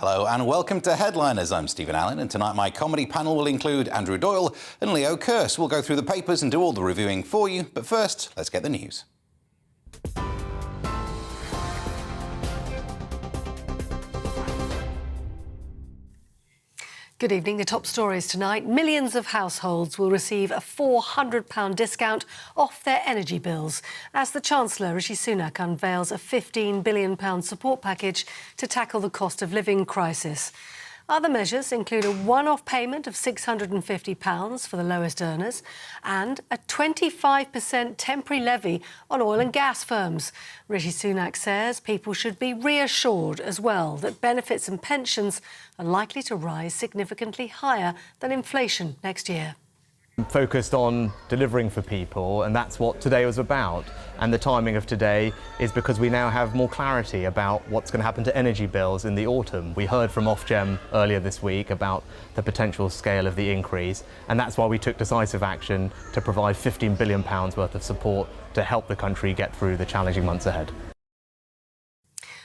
Hello and welcome to Headliners. I'm Stephen Allen, and tonight my comedy panel will include Andrew Doyle and Leo Kearse. We'll go through the papers and do all the reviewing for you, but first, let's get the news. Good evening. The top stories tonight. Millions of households will receive a £400 discount off their energy bills as the Chancellor, Rishi Sunak, unveils a £15 billion support package to tackle the cost of living crisis. Other measures include a one-off payment of £650 for the lowest earners and a 25% temporary levy on oil and gas firms. Rishi Sunak says people should be reassured as well that benefits and pensions are likely to rise significantly higher than inflation next year. Focused on delivering for people, and that's what today was about. And the timing of today is because we now have more clarity about what's going to happen to energy bills in the autumn. We heard from Ofgem earlier this week about the potential scale of the increase, and that's why we took decisive action to provide £15 billion worth of support to help the country get through the challenging months ahead.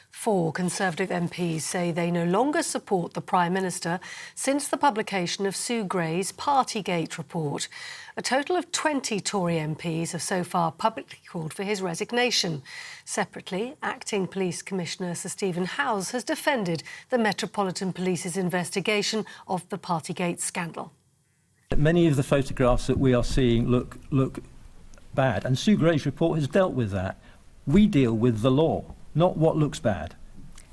4 Conservative MPs say they no longer support the Prime Minister since the publication of Sue Gray's Partygate report. A total of 20 Tory MPs have so far publicly called for his resignation. Separately, Acting Police Commissioner Sir Stephen Howes has defended the Metropolitan Police's investigation of the Partygate scandal. Many of the photographs that we are seeing look bad, and Sue Gray's report has dealt with that. We deal with the law, not what looks bad.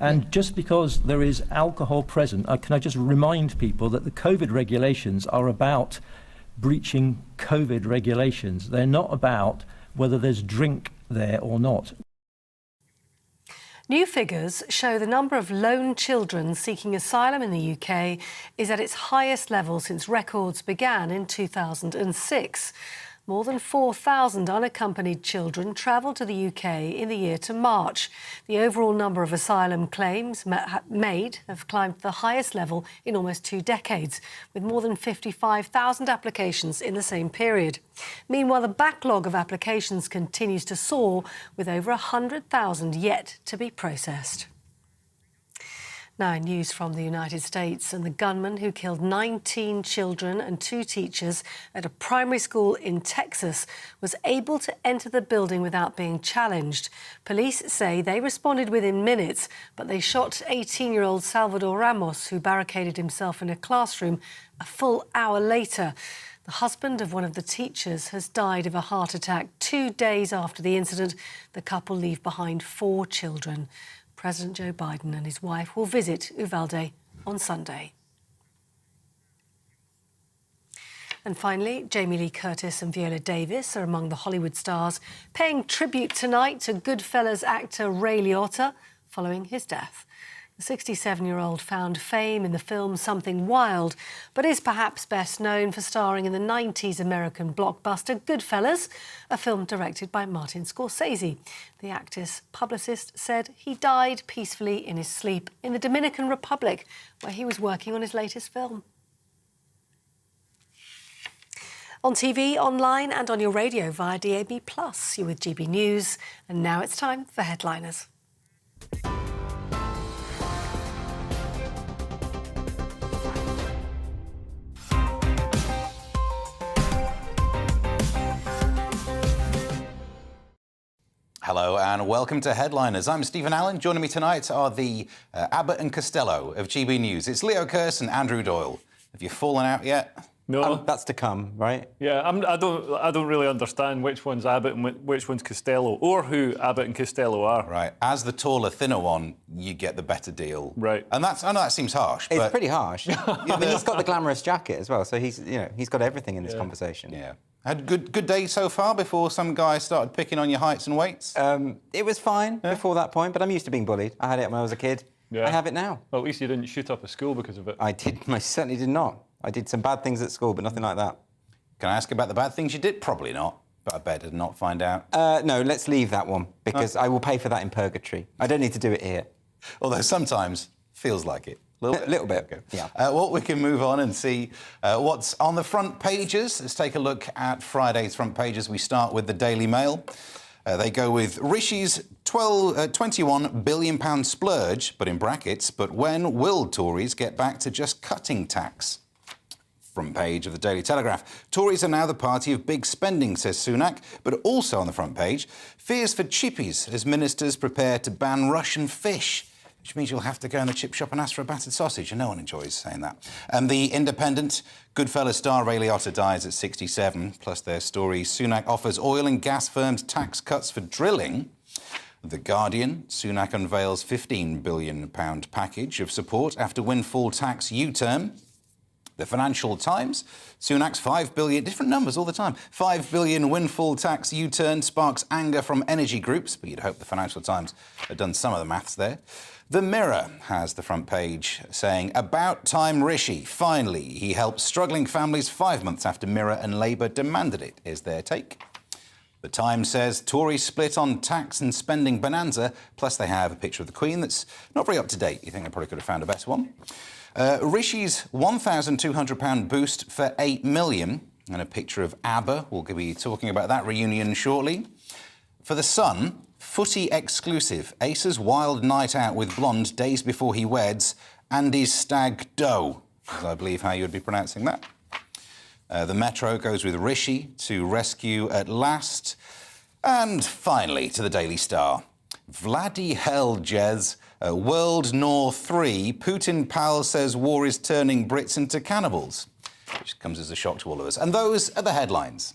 And just because there is alcohol present, can I just remind people that the COVID regulations are about breaching COVID regulations. They're not about whether there's drink there or not. New figures show the number of lone children seeking asylum in the UK is at its highest level since records began in 2006. More than 4,000 unaccompanied children travelled to the UK in the year to March. The overall number of asylum claims made have climbed to the highest level in almost 2 decades, with more than 55,000 applications in the same period. Meanwhile, the backlog of applications continues to soar, with over 100,000 yet to be processed. Now, news from the United States, and the gunman who killed 19 children and 2 teachers at a primary school in Texas was able to enter the building without being challenged. Police say they responded within minutes, but they shot 18-year-old Salvador Ramos, who barricaded himself in a classroom, a full hour later. The husband of one of the teachers has died of a heart attack 2 days after the incident. The couple leave behind 4 children. President Joe Biden and his wife will visit Uvalde on Sunday. And finally, Jamie Lee Curtis and Viola Davis are among the Hollywood stars paying tribute tonight to Goodfellas actor Ray Liotta following his death. The 67-year-old found fame in the film Something Wild, but is perhaps best known for starring in the 90s American blockbuster Goodfellas, a film directed by Martin Scorsese. The actor's publicist said he died peacefully in his sleep in the Dominican Republic, where he was working on his latest film. On TV, online and on your radio via DAB+. You're with GB News, and now it's time for Headliners. Hello and welcome to Headliners. I'm Stephen Allen. Joining me tonight are the Abbott and Costello of GB News. It's Leo Kearse and Andrew Doyle. Have you fallen out yet? No. That's to come, right? Yeah, I don't really understand which one's Abbott and which one's Costello, or who Abbott and Costello are. Right. As the taller, thinner one, you get the better deal. Right. And I know that seems harsh, It's but pretty harsh. I mean, he's got the glamorous jacket as well, so he's got everything in this conversation. yeah. Had good day so far before some guy started picking on your heights and weights? It was fine before that point, but I'm used to being bullied. I had it when I was a kid. Yeah. I have it now. Well, at least you didn't shoot up a school because of it. I certainly did not. I did some bad things at school, but nothing like that. Can I ask about the bad things you did? Probably not, but I better not find out. No, let's leave that one, because I will pay for that in purgatory. I don't need to do it here. Although sometimes feels like it. Little bit. Okay. Yeah. Well, we can move on and see what's on the front pages. Let's take a look at Friday's front pages. We start with the Daily Mail. They go with Rishi's £21 billion splurge, but in brackets, but when will Tories get back to just cutting tax? Front page of the Daily Telegraph. Tories are now the party of big spending, says Sunak, but also on the front page, fears for chippies as ministers prepare to ban Russian fish, which means you'll have to go in the chip shop and ask for a battered sausage, and no one enjoys saying that. And the Independent, Goodfellas star Ray Liotta dies at 67, plus their story, Sunak offers oil and gas firms tax cuts for drilling. The Guardian, Sunak unveils £15 billion package of support after windfall tax U-turn. The Financial Times, Sunak's $5 billion, different numbers all the time, $5 billion windfall tax U-turn sparks anger from energy groups, but you'd hope the Financial Times had done some of the maths there. The Mirror has the front page saying, about time Rishi, finally, he helps struggling families 5 months after Mirror and Labour demanded it, is their take. The Times says Tories split on tax and spending bonanza, plus they have a picture of the Queen that's not very up to date. You think they probably could have found a better one. Rishi's £1,200 boost for $8 million, and a picture of ABBA. We'll be talking about that reunion shortly. For The Sun, footy exclusive. Ace's wild night out with blonde days before he weds. Andy's stag doe, is I believe how you would be pronouncing that. The Metro goes with Rishi to rescue at last. And finally, to the Daily Star. Vladdy hell, Jez. World War 3. Putin pal says war is turning Brits into cannibals, which comes as a shock to all of us. And those are the headlines.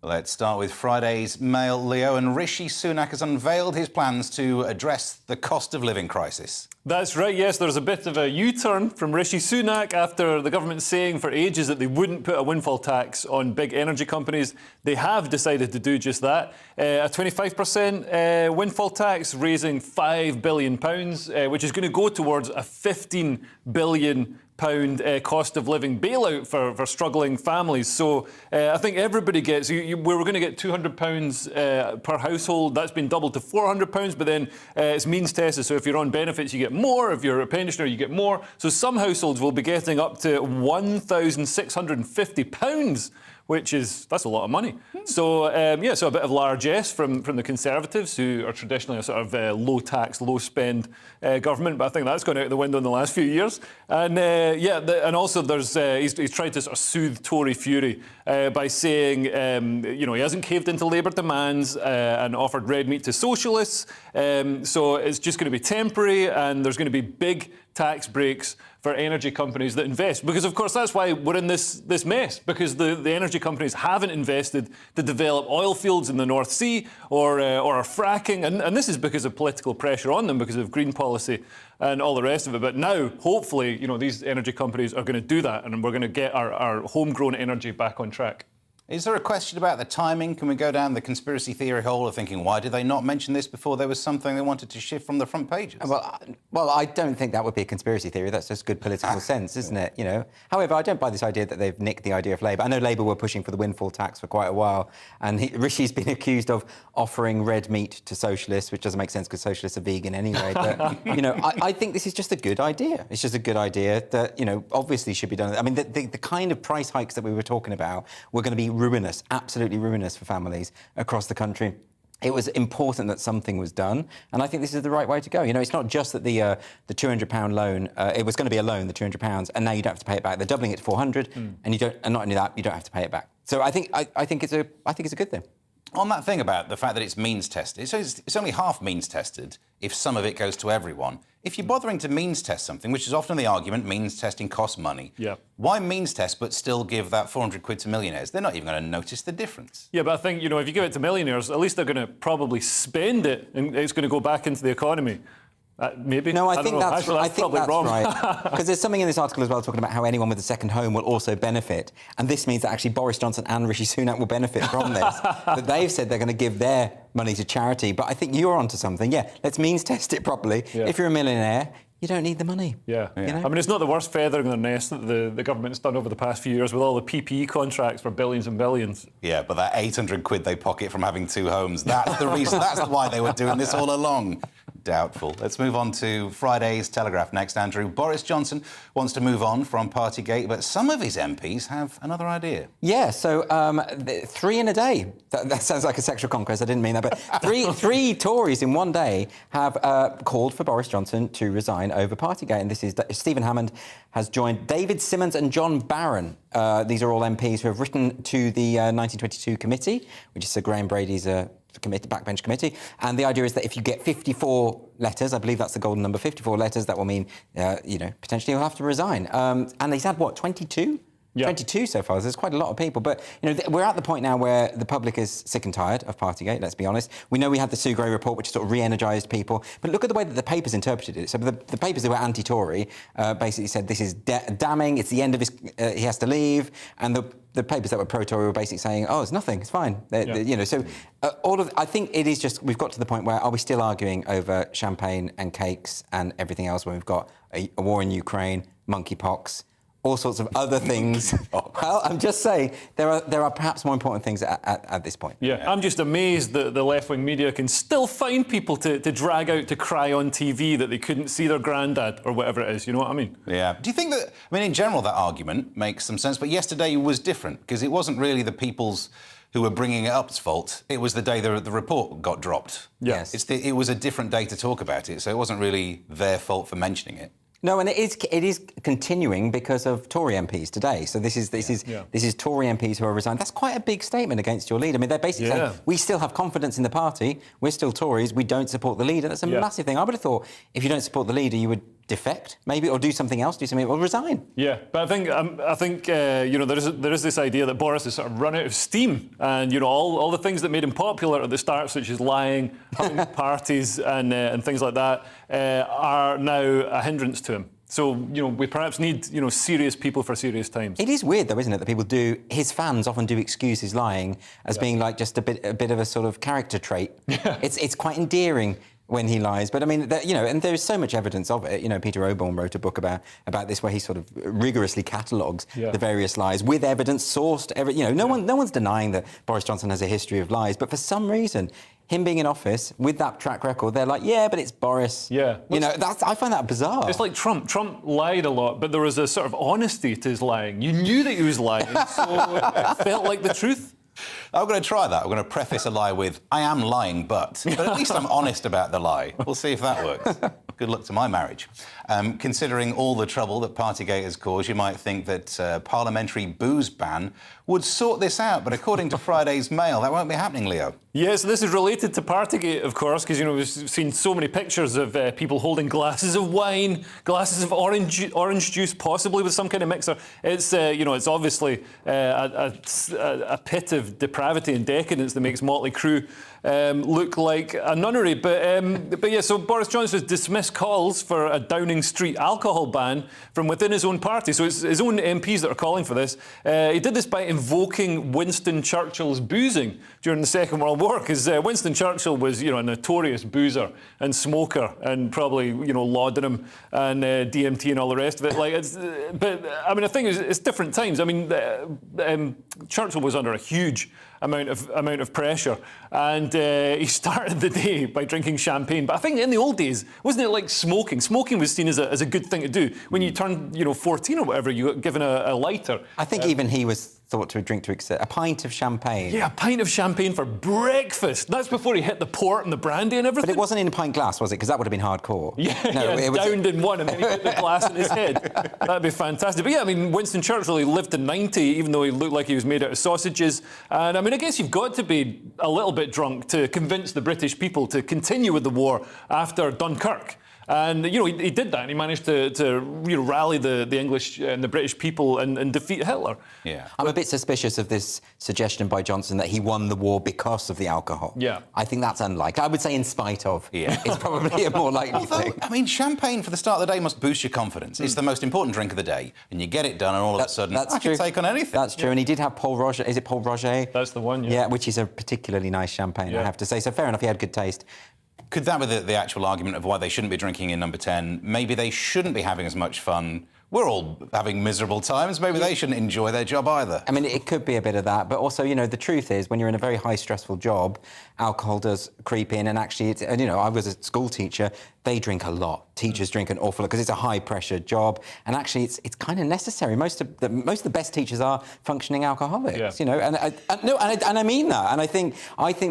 Let's start with Friday's Mail, Leo, and Rishi Sunak has unveiled his plans to address the cost of living crisis. That's right, yes. There's a bit of a U-turn from Rishi Sunak after the government saying for ages that they wouldn't put a windfall tax on big energy companies. They have decided to do just that. A 25% windfall tax, raising £5 billion, which is going to go towards a £15 billion cost of living bailout for struggling families. So I think everybody gets, we were going to get £200 per household. That's been doubled to £400, but then it's means tested. So if you're on benefits, you get more. If you're a pensioner, you get more. So some households will be getting up to £1,650, that's a lot of money. So, so a bit of largesse from the Conservatives, who are traditionally a sort of low-tax, low-spend government, but I think that's gone out the window in the last few years. And, and also there's he's tried to sort of soothe Tory fury by saying, he hasn't caved into Labour demands and offered red meat to socialists, so it's just going to be temporary, and there's going to be big tax breaks for energy companies that invest. Because, of course, that's why we're in this mess, because the energy companies haven't invested to develop oil fields in the North Sea or are fracking. And this is because of political pressure on them, because of green policy and all the rest of it. But now, hopefully, these energy companies are going to do that, and we're going to get our homegrown energy back on track. Is there a question about the timing? Can we go down the conspiracy theory hole of thinking, why did they not mention this before there was something they wanted to shift from the front pages? Well, I don't think that would be a conspiracy theory. That's just good political sense, isn't it? However, I don't buy this idea that they've nicked the idea of Labour. I know Labour were pushing for the windfall tax for quite a while, and Rishi's been accused of offering red meat to socialists, which doesn't make sense because socialists are vegan anyway. But, I think this is just a good idea. It's just a good idea that, obviously should be done. I mean, the kind of price hikes that we were talking about were going to be ruinous, absolutely ruinous for families across the country. It was important that something was done, and I think this is the right way to go. It's not just that the £200 loan, it was going to be a loan, the £200, and now you don't have to pay it back. They're doubling it to £400, and not only that, you don't have to pay it back. So I think it's a good thing. On that thing about the fact that it's means tested, so it's only half means tested if some of it goes to everyone. If you're bothering to means test something, which is often the argument, means testing costs money, why means test but still give that £400 to millionaires? They're not even going to notice the difference. Yeah, but I think, if you give it to millionaires, at least they're going to probably spend it and it's going to go back into the economy. Maybe. No, I think that's wrong. Right. Because there's something in this article as well talking about how anyone with a second home will also benefit. And this means that actually Boris Johnson and Rishi Sunak will benefit from this. That they've said they're going to give their money to charity. But I think you're onto something. Yeah, let's means test it properly. Yeah. If you're a millionaire, you don't need the money. Yeah. I mean, it's not the worst feather in their nest that the government's done over the past few years with all the PPE contracts for billions and billions. Yeah, but that £800 they pocket from having two homes, that's the reason, that's why they were doing this all along. Doubtful. Let's move on to Friday's Telegraph next, Andrew. Boris Johnson wants to move on from Partygate, but some of his MPs have another idea. Yeah, so 3 in a day. That sounds like a sexual conquest. I didn't mean that, but three Tories in one day have called for Boris Johnson to resign over Partygate. And this is Stephen Hammond has joined David Simmons and John Barron. These are all MPs who have written to the 1922 committee, which is Sir Graham Brady's backbench committee. And the idea is that if you get 54 letters, I believe that's the golden number, 54 letters, that will mean, potentially he'll have to resign. And he's had, 22? Yeah. 22 so far. There's quite a lot of people. But, we're at the point now where the public is sick and tired of Partygate, let's be honest. We know we had the Sue Gray report, which sort of re-energised people. But look at the way that the papers interpreted it. So the papers that were anti-Tory basically said this is damning, it's the end of his... he has to leave. And the papers that were pro-Tory were basically saying, oh, it's nothing, it's fine. I think it is just... We've got to the point where are we still arguing over champagne and cakes and everything else when we've got a war in Ukraine, monkeypox, all sorts of other things. Well, I'm just saying there are perhaps more important things at this point. Yeah, I'm just amazed that the left-wing media can still find people to drag out to cry on TV that they couldn't see their granddad or whatever it is. You know what I mean? Yeah. Do you think that... in general, that argument makes some sense, but yesterday was different because it wasn't really the people's who were bringing it up's fault. It was the day the report got dropped. Yes. It was a different day to talk about it, so it wasn't really their fault for mentioning it. No, and it is continuing because of Tory MPs today. So this is Tory MPs who are resigned. That's quite a big statement against your leader. They're basically saying we still have confidence in the party. We're still Tories. We don't support the leader. That's a massive thing. I would have thought if you don't support the leader, you would defect, maybe, or do something else, or resign. Yeah, but I think there is this idea that Boris has sort of run out of steam, and all the things that made him popular at the start, such as lying, having parties, and things like that, are now a hindrance to him. So, we perhaps need, serious people for serious times. It is weird, though, isn't it, that people do... His fans often do excuse his lying as being like just a bit of a sort of character trait. Yeah. It's quite endearing when he lies. But, and there's so much evidence of it. Peter Oborne wrote a book about this where he sort of rigorously catalogues the various lies with evidence sourced. No one's denying that Boris Johnson has a history of lies, but for some reason... Him being in office with that track record, they're like, yeah, but it's Boris. Yeah. I find that bizarre. It's like Trump. Trump lied a lot, but there was a sort of honesty to his lying. You knew that he was lying, so it felt like the truth. I'm going to try that. I'm going to preface a lie with, I am lying, but at least I'm honest about the lie. We'll see if that works. Good luck to my marriage. Considering all the trouble that Partygate has caused, you might think that parliamentary booze ban would sort this out, but according to Friday's Mail, that won't be happening, Leo. Yes, this is related to Partygate, of course, because, we've seen so many pictures of people holding glasses of wine, glasses of orange juice, possibly with some kind of mixer. It's, it's obviously a pit of depravity and decadence that makes Motley Crue look like a nunnery. But yeah, so Boris Johnson has dismissed calls for a Downing Street alcohol ban from within his own party. So it's his own MPs that are calling for this. He did this by invoking Winston Churchill's boozing during the Second World War, because Winston Churchill was, a notorious boozer and smoker, and probably, laudanum and DMT and all the rest of it. But I think it's different times. Churchill was under a huge amount of pressure, and he started the day by drinking champagne. But I think in the old days, wasn't it like smoking? Smoking was seen as a good thing to do. When you turned, 14 or whatever, you got given a lighter. I think even he was thought to drink to excess. A pint of champagne. Yeah, a pint of champagne for breakfast. That's before he hit the port and the brandy and everything. But it wasn't in a pint glass, was it? Because that would have been hardcore. Yeah, it was downed in one and then he put the glass in his head. That'd be fantastic. But yeah, Winston Churchill, he lived to 90, even though he looked like he was made out of sausages. And I guess you've got to be a little bit drunk to convince the British people to continue with the war after Dunkirk. And, he did that, and he managed to rally the English and the British people and defeat Hitler. Yeah. I'm a bit suspicious of this suggestion by Johnson that he won the war because of the alcohol. Yeah. I think that's unlikely. I would say in spite of. Yeah. It's probably a more likely thing. Champagne for the start of the day must boost your confidence. It's the most important drink of the day, and you get it done, and all of a sudden, I can take on anything. That's true, and he did have Paul Roger. Is it Paul Roger? That's the one, yeah. Yeah, which is a particularly nice champagne, I have to say. So fair enough, he had good taste. Could that be the actual argument of why they shouldn't be drinking in number 10? Maybe they shouldn't be having as much fun we're all having miserable times. Maybe they shouldn't enjoy their job either. I mean, it could be a bit of that, but also, you know, the truth is, when you're in a very high stressful job, alcohol does creep in, and actually, it's, and you know, I was a school teacher. They drink a lot. Teachers drink an awful lot because it's a high-pressure job, and actually, it's kind of necessary. Most of the best teachers are functioning alcoholics, you know, and I mean that. And I think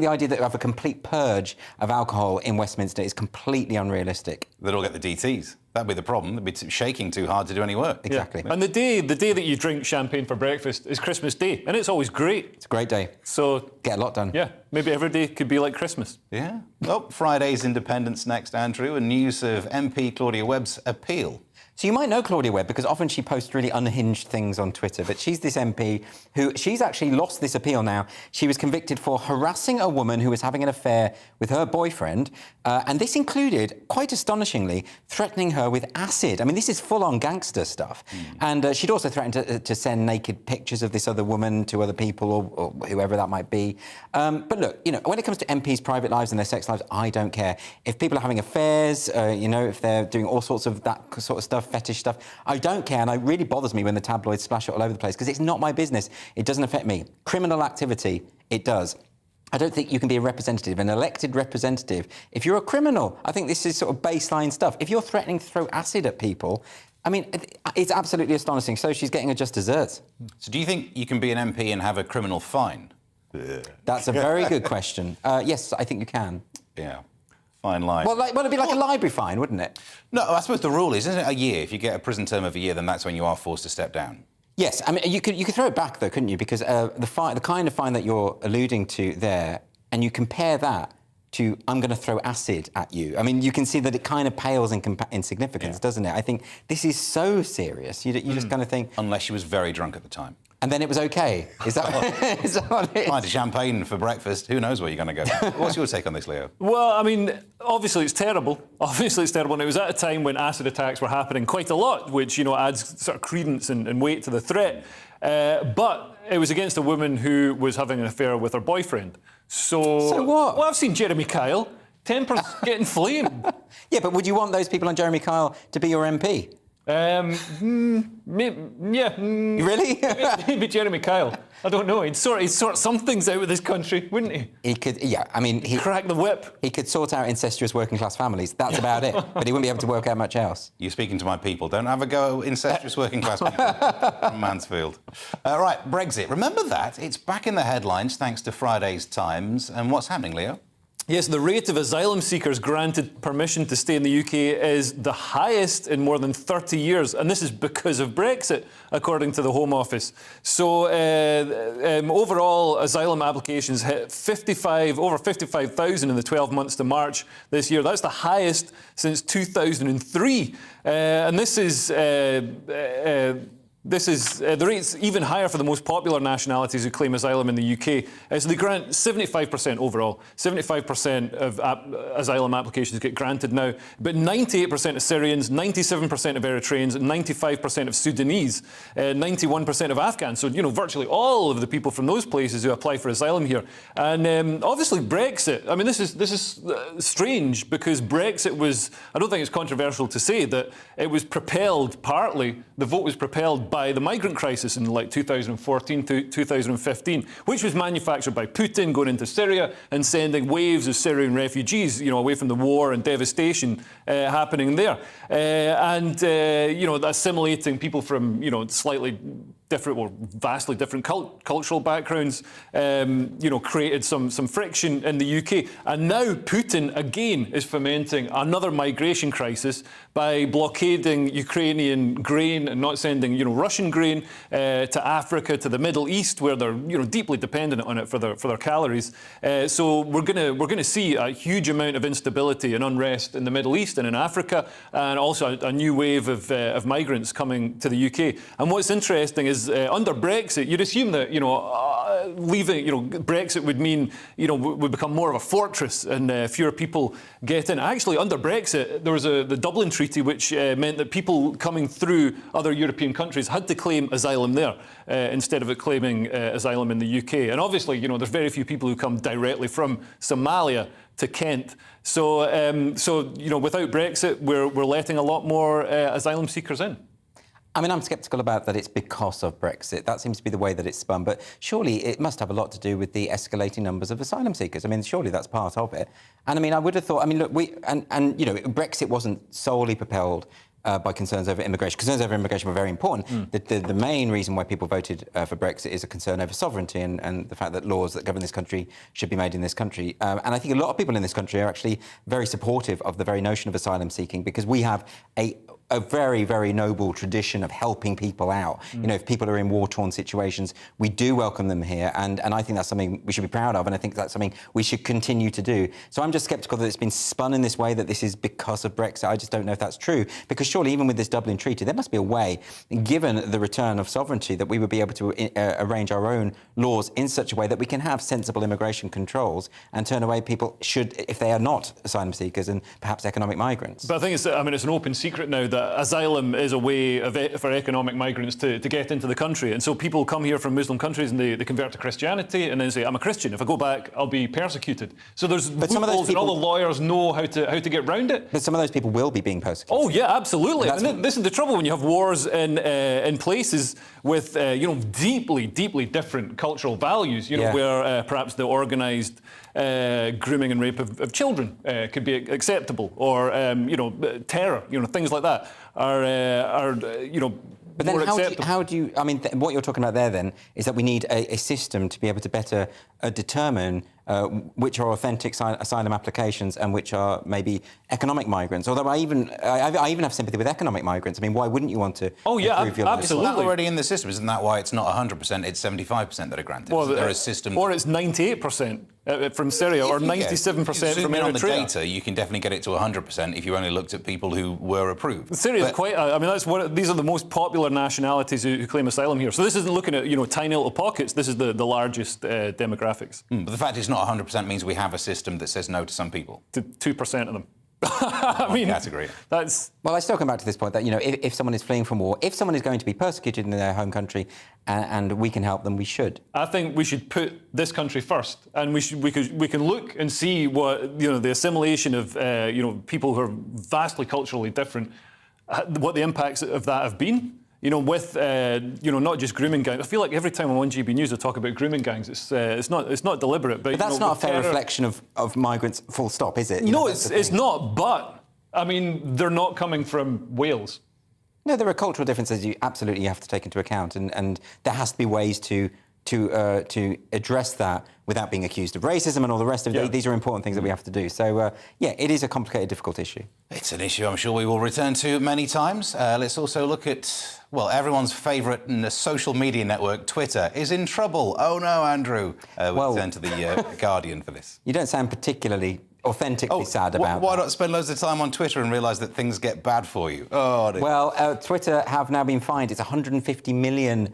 the idea that we have a complete purge of alcohol in Westminster is completely unrealistic. They'd all get the DTs. That'd be the problem. They'd be shaking too hard to do any work. Exactly. Yeah. And the day that you drink champagne for breakfast is Christmas Day, and it's always great. It's a great day. So get a lot done. Yeah, maybe every day could be like Christmas. Yeah. Oh, Friday's Independence next, Andrew, and news of MP Claudia Webb's appeal. So you might know Claudia Webb because often she posts really unhinged things on Twitter, but she's this MP who, she's actually lost this appeal now. She was convicted for harassing a woman who was having an affair with her boyfriend, and this included, quite astonishingly, threatening her with acid. I mean, this is full-on gangster stuff. And she'd also threatened to send naked pictures of this other woman to other people or whoever that might be. But look, you know, when it comes to MPs' private lives and their sex lives, I don't care. If people are having affairs, you know, if they're doing all sorts of that sort of stuff, fetish stuff, I don't care, and it really bothers me when the tabloids splash it all over the place because it's not my business. It doesn't affect me. Criminal activity, it does. I don't think you can be a representative, an elected representative, if you're a criminal. I think this is sort of baseline stuff. If you're threatening to throw acid at people, I mean, it's absolutely astonishing. So she's getting her just desserts. So do you think you can be an MP and have a criminal fine? That's a very good question. Yes, I think you can. Yeah. Fine line. Well, it'd be like a library fine, wouldn't it? No, I suppose the rule is, isn't it, a year? If you get a prison term of a year, then that's when you are forced to step down. Yes, I mean, you could throw it back, though, couldn't you? Because the kind of fine that you're alluding to there, and you compare that to, I'm going to throw acid at you. I mean, you can see that it kind of pales in significance, doesn't it? I think this is so serious. You just kind of think... Unless she was very drunk at the time. And then it was OK. Is that what it is? Pint of champagne for breakfast. Who knows where you're going to go? What's your take on this, Leo? Well, I mean, obviously it's terrible. Obviously it's terrible. And it was at a time when acid attacks were happening quite a lot, which, you know, adds sort of credence and weight to the threat. But it was against a woman who was having an affair with her boyfriend. So what? Well, I've seen Jeremy Kyle. Tempers getting flamed. Yeah, but would you want those people on Jeremy Kyle to be your MP? Really? maybe Jeremy Kyle. I don't know. He'd sort some things out with this country, wouldn't he? He could, yeah. I mean, He'd crack the whip. He could sort out incestuous working-class families. That's about it. But he wouldn't be able to work out much else. You're speaking to my people. Don't have a go at incestuous working-class people from Mansfield. Right, Brexit. Remember that? It's back in the headlines thanks to Friday's Times. And what's happening, Leo? Yes, the rate of asylum seekers granted permission to stay in the UK is the highest in more than 30 years, and this is because of Brexit, according to the Home Office. So overall, asylum applications hit over 55,000 in the 12 months to March this year. That's the highest since 2003, and this is the rate's even higher for the most popular nationalities who claim asylum in the UK. So they grant 75% overall. 75% of asylum applications get granted now, but 98% of Syrians, 97% of Eritreans, 95% of Sudanese, 91% of Afghans. So, you know, virtually all of the people from those places who apply for asylum here. And obviously Brexit, I mean, this is strange because Brexit was, I don't think it's controversial to say that it was propelled partly, the vote was propelled by the migrant crisis in like 2014 to 2015, which was manufactured by Putin going into Syria and sending waves of Syrian refugees, you know, away from the war and devastation happening there, you know, assimilating people from, you know, slightly different or vastly different cultural backgrounds, you know, created some friction in the UK. And now Putin again is fomenting another migration crisis by blockading Ukrainian grain and not sending, you know, Russian grain to Africa, to the Middle East, where they're, you know, deeply dependent on it for their calories. So we're gonna see a huge amount of instability and unrest in the Middle East and in Africa, and also a new wave of migrants coming to the UK. And what's interesting is under Brexit, you'd assume that, you know, leaving, you know, Brexit would mean, you know, would become more of a fortress and fewer people get in. Actually, under Brexit, there was the Dublin Treaty, which meant that people coming through other European countries had to claim asylum there instead of it claiming asylum in the UK. And obviously, you know, there's very few people who come directly from Somalia to Kent. So, you know, without Brexit, we're letting a lot more asylum seekers in. I mean, I'm sceptical about that it's because of Brexit. That seems to be the way that it's spun. But surely it must have a lot to do with the escalating numbers of asylum seekers. I mean, surely that's part of it. And I mean, I would have thought, I mean, look, you know, Brexit wasn't solely propelled by concerns over immigration. Concerns over immigration were very important. The main reason why people voted for Brexit is a concern over sovereignty and the fact that laws that govern this country should be made in this country. And I think a lot of people in this country are actually very supportive of the very notion of asylum seeking, because we have a very, very noble tradition of helping people out. You know, if people are in war-torn situations, we do welcome them here, and I think that's something we should be proud of, and I think that's something we should continue to do. So I'm just sceptical that it's been spun in this way, that this is because of Brexit. I just don't know if that's true, because surely even with this Dublin Treaty, there must be a way, given the return of sovereignty, that we would be able to arrange our own laws in such a way that we can have sensible immigration controls and turn away people if they are not asylum seekers and perhaps economic migrants. But I think it's an open secret now that asylum is a way for economic migrants to get into the country. And so people come here from Muslim countries and they convert to Christianity and then say, I'm a Christian. If I go back, I'll be persecuted. So there's loopholes and all the lawyers know how to get round it. But some of those people will be being persecuted. Oh, yeah, absolutely. And this is the trouble when you have wars in places with, deeply, deeply different cultural values, where perhaps the organised grooming and rape of children could be acceptable, or terror, things like that are But then more acceptable. how do you, I mean, what you're talking about there then is that we need a system to be able to better determine which are authentic asylum applications and which are maybe economic migrants. Although I even have sympathy with economic migrants. I mean, why wouldn't you want to improve your life? Absolutely. Isn't that already in the system? Isn't that why it's not 100%, it's 75% that are granted? Well, there are systems... Or it's 98% from Syria, or 97% from Eritrea. On the data, you can definitely get it to 100% if you only looked at people who were approved. Syria is quite... these are the most popular nationalities who claim asylum here. So this isn't looking at, tiny little pockets. This is the largest demographics. But the fact it's not 100% means we have a system that says no to some people. To 2% of them. I mean, category. That's... Well, I still come back to this point that, if someone is fleeing from war, if someone is going to be persecuted in their home country and we can help them, we should. I think we should put this country first, and we can look and see what, the assimilation of, people who are vastly culturally different, what the impacts of that have been. With not just grooming gangs. I feel like every time I'm on GBNews, I talk about grooming gangs. It's not deliberate, but that's not a fair reflection of migrants. Full stop, is it? No, it's not. But I mean, they're not coming from Wales. No, there are cultural differences you absolutely have to take into account, and there has to be ways to address that without being accused of racism and all the rest of it. These are important things that we have to do. So, it is a complicated, difficult issue. It's an issue I'm sure we will return to many times. Let's also look at, everyone's favourite social media network, Twitter, is in trouble. Oh, no, Andrew. We'll turn to the Guardian for this. You don't sound particularly authentically sad about why that. not spend loads of time on Twitter and realise that things get bad for you? Oh, dear. Well, Twitter have now been fined. It's $150 million,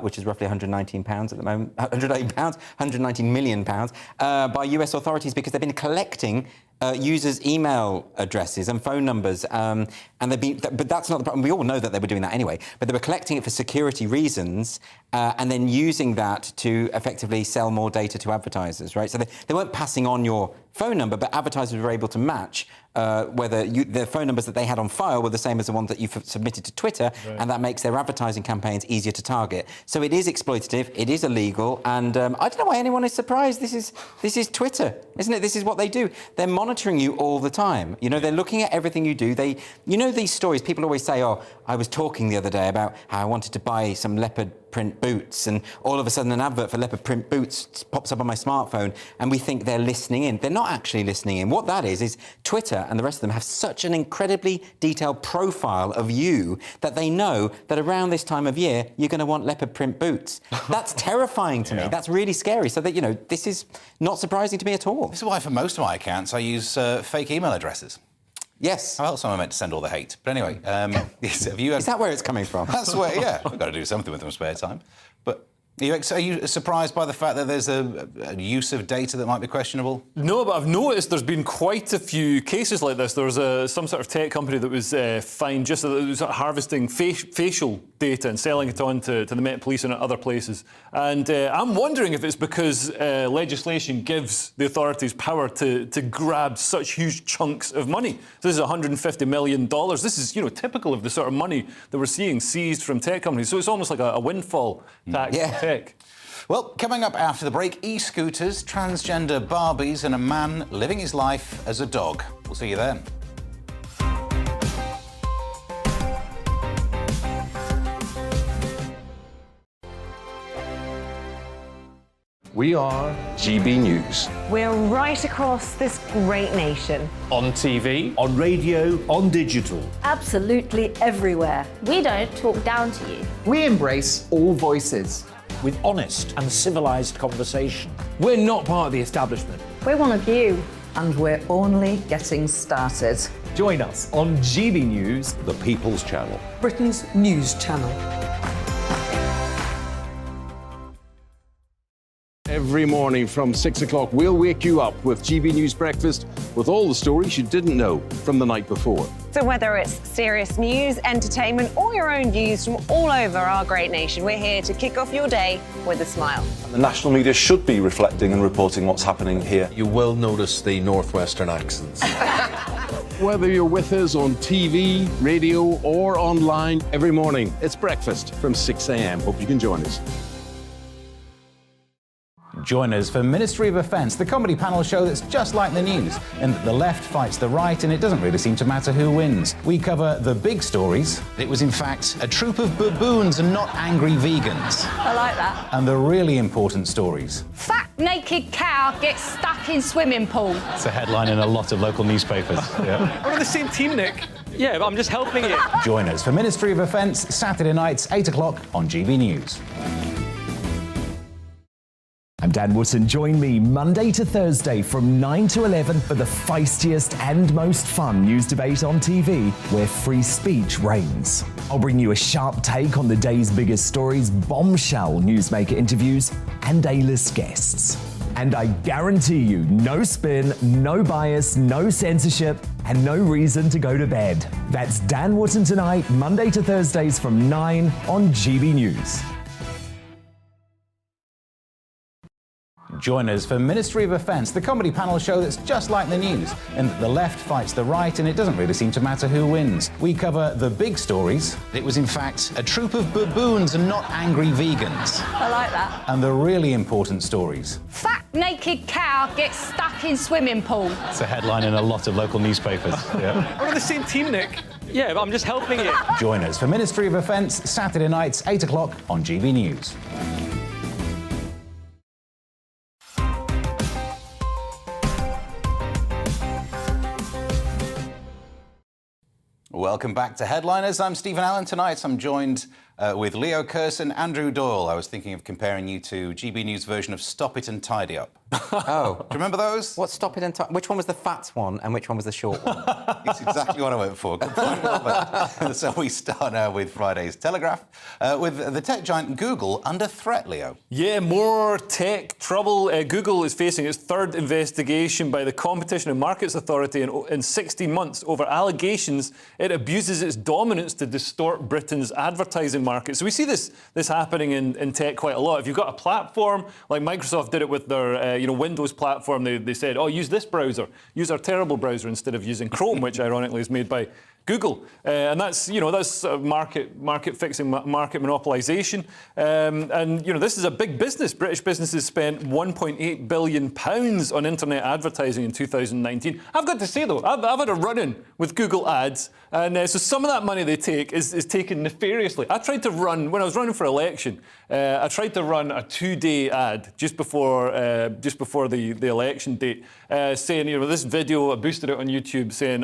which is roughly £119 at the moment. £119 million by US authorities because they've been collecting users' email addresses and phone numbers, and but that's not the problem. We all know that they were doing that anyway, but they were collecting it for security reasons and then using that to effectively sell more data to advertisers, right? So they weren't passing on your phone number, but advertisers were able to match whether the phone numbers that they had on file were the same as the ones that you've submitted to Twitter, and that makes their advertising campaigns easier to target. So it is exploitative, it is illegal, and I don't know why anyone is surprised. This is Twitter, isn't it? This is what they do. They're monitoring you all the time. They're looking at everything you do. These stories, people always say, oh, I was talking the other day about how I wanted to buy some leopard print boots, and all of a sudden an advert for leopard print boots pops up on my smartphone, and we think they're listening in. They're not actually listening in. What that is Twitter and the rest of them have such an incredibly detailed profile of you that they know that around this time of year you're going to want leopard print boots. That's terrifying to me. That's really scary. So that this is not surprising to me at all. This is why for most of my accounts I use fake email addresses. Yes. How else am I meant to send all the hate? But anyway, have you... Is that where it's coming from? That's where, yeah. I've got to do something with my spare time. But Are you surprised by the fact that there's a use of data that might be questionable? No, but I've noticed there's been quite a few cases like this. There was some sort of tech company that was fined just that it was harvesting facial data and selling it on to the Met Police and other places. And I'm wondering if it's because legislation gives the authorities power to grab such huge chunks of money. So this is $150 million. This is, typical of the sort of money that we're seeing seized from tech companies. So it's almost like a windfall tax. Yeah. Tech. Well, coming up after the break, e-scooters, transgender Barbies and a man living his life as a dog. We'll see you then. We are GB News. We're right across this great nation. On TV, on radio, on digital. Absolutely everywhere. We don't talk down to you. We embrace all voices. With honest and civilised conversation. We're not part of the establishment. We're one of you. And we're only getting started. Join us on GB News, the People's Channel. Britain's news channel. Every morning from 6 o'clock, we'll wake you up with GB News Breakfast with all the stories you didn't know from the night before. So whether it's serious news, entertainment, or your own news from all over our great nation, we're here to kick off your day with a smile. The national media should be reflecting and reporting what's happening here. You will notice the northwestern accents. Whether you're with us on TV, radio, or online, every morning, it's breakfast from 6 a.m. Hope you can join us. Join us for Ministry of Offence, the comedy panel show that's just like the news, in that the left fights the right and it doesn't really seem to matter who wins. We cover the big stories. It was in fact a troop of baboons and not angry vegans. I like that. And the really important stories. Fat naked cow gets stuck in swimming pool. It's a headline in a lot of local newspapers. Yeah. We're on the same team, Nick. Yeah, but I'm just helping you. Join us for Ministry of Offence, Saturday nights, 8 o'clock on GB News. I'm Dan Wootton. Join me Monday to Thursday from 9 to 11 for the feistiest and most fun news debate on TV, where free speech reigns. I'll bring you a sharp take on the day's biggest stories, bombshell newsmaker interviews, and A-list guests. And I guarantee you, no spin, no bias, no censorship, and no reason to go to bed. That's Dan Wootton tonight, Monday to Thursdays from 9 on GB News. Join us for Ministry of Offence, the comedy panel show that's just like the news, in that the left fights the right and it doesn't really seem to matter who wins. We cover the big stories. It was in fact a troop of baboons and not angry vegans. I like that. And the really important stories. Fat naked cow gets stuck in swimming pool. It's a headline in a lot of local newspapers. Yeah. We're on the same team, Nick. Yeah, but I'm just helping you. Join us for Ministry of Offence, Saturday nights, 8 o'clock on GB News. Welcome back to Headliners. I'm Stephen Allen. Tonight I'm joined with Leo Curson, Andrew Doyle. I was thinking of comparing you to GB News' version of Stop It and Tidy Up. Oh. Do you remember those? What, Stop It and Tidy? Which one was the fat one and which one was the short one? It's exactly what I went for. Good point, Robert. So we start now with Friday's Telegraph, with the tech giant Google under threat, Leo. Yeah, more tech trouble. Google is facing its third investigation by the Competition and Markets Authority in 16 months over allegations it abuses its dominance to distort Britain's advertising market. So we see this happening in tech quite a lot. If you've got a platform, like Microsoft did it with their Windows platform, they said, oh, use this browser, use our terrible browser instead of using Chrome, which ironically is made by Google, and that's market fixing, market monopolisation, and this is a big business. British businesses spent £1.8 billion on internet advertising in 2019. I've got to say though, I've had a run-in with Google Ads, and so some of that money they take is taken nefariously. I tried to run when I was running for election. I tried to run a 2-day ad just before the election date, saying this video. I boosted it on YouTube saying,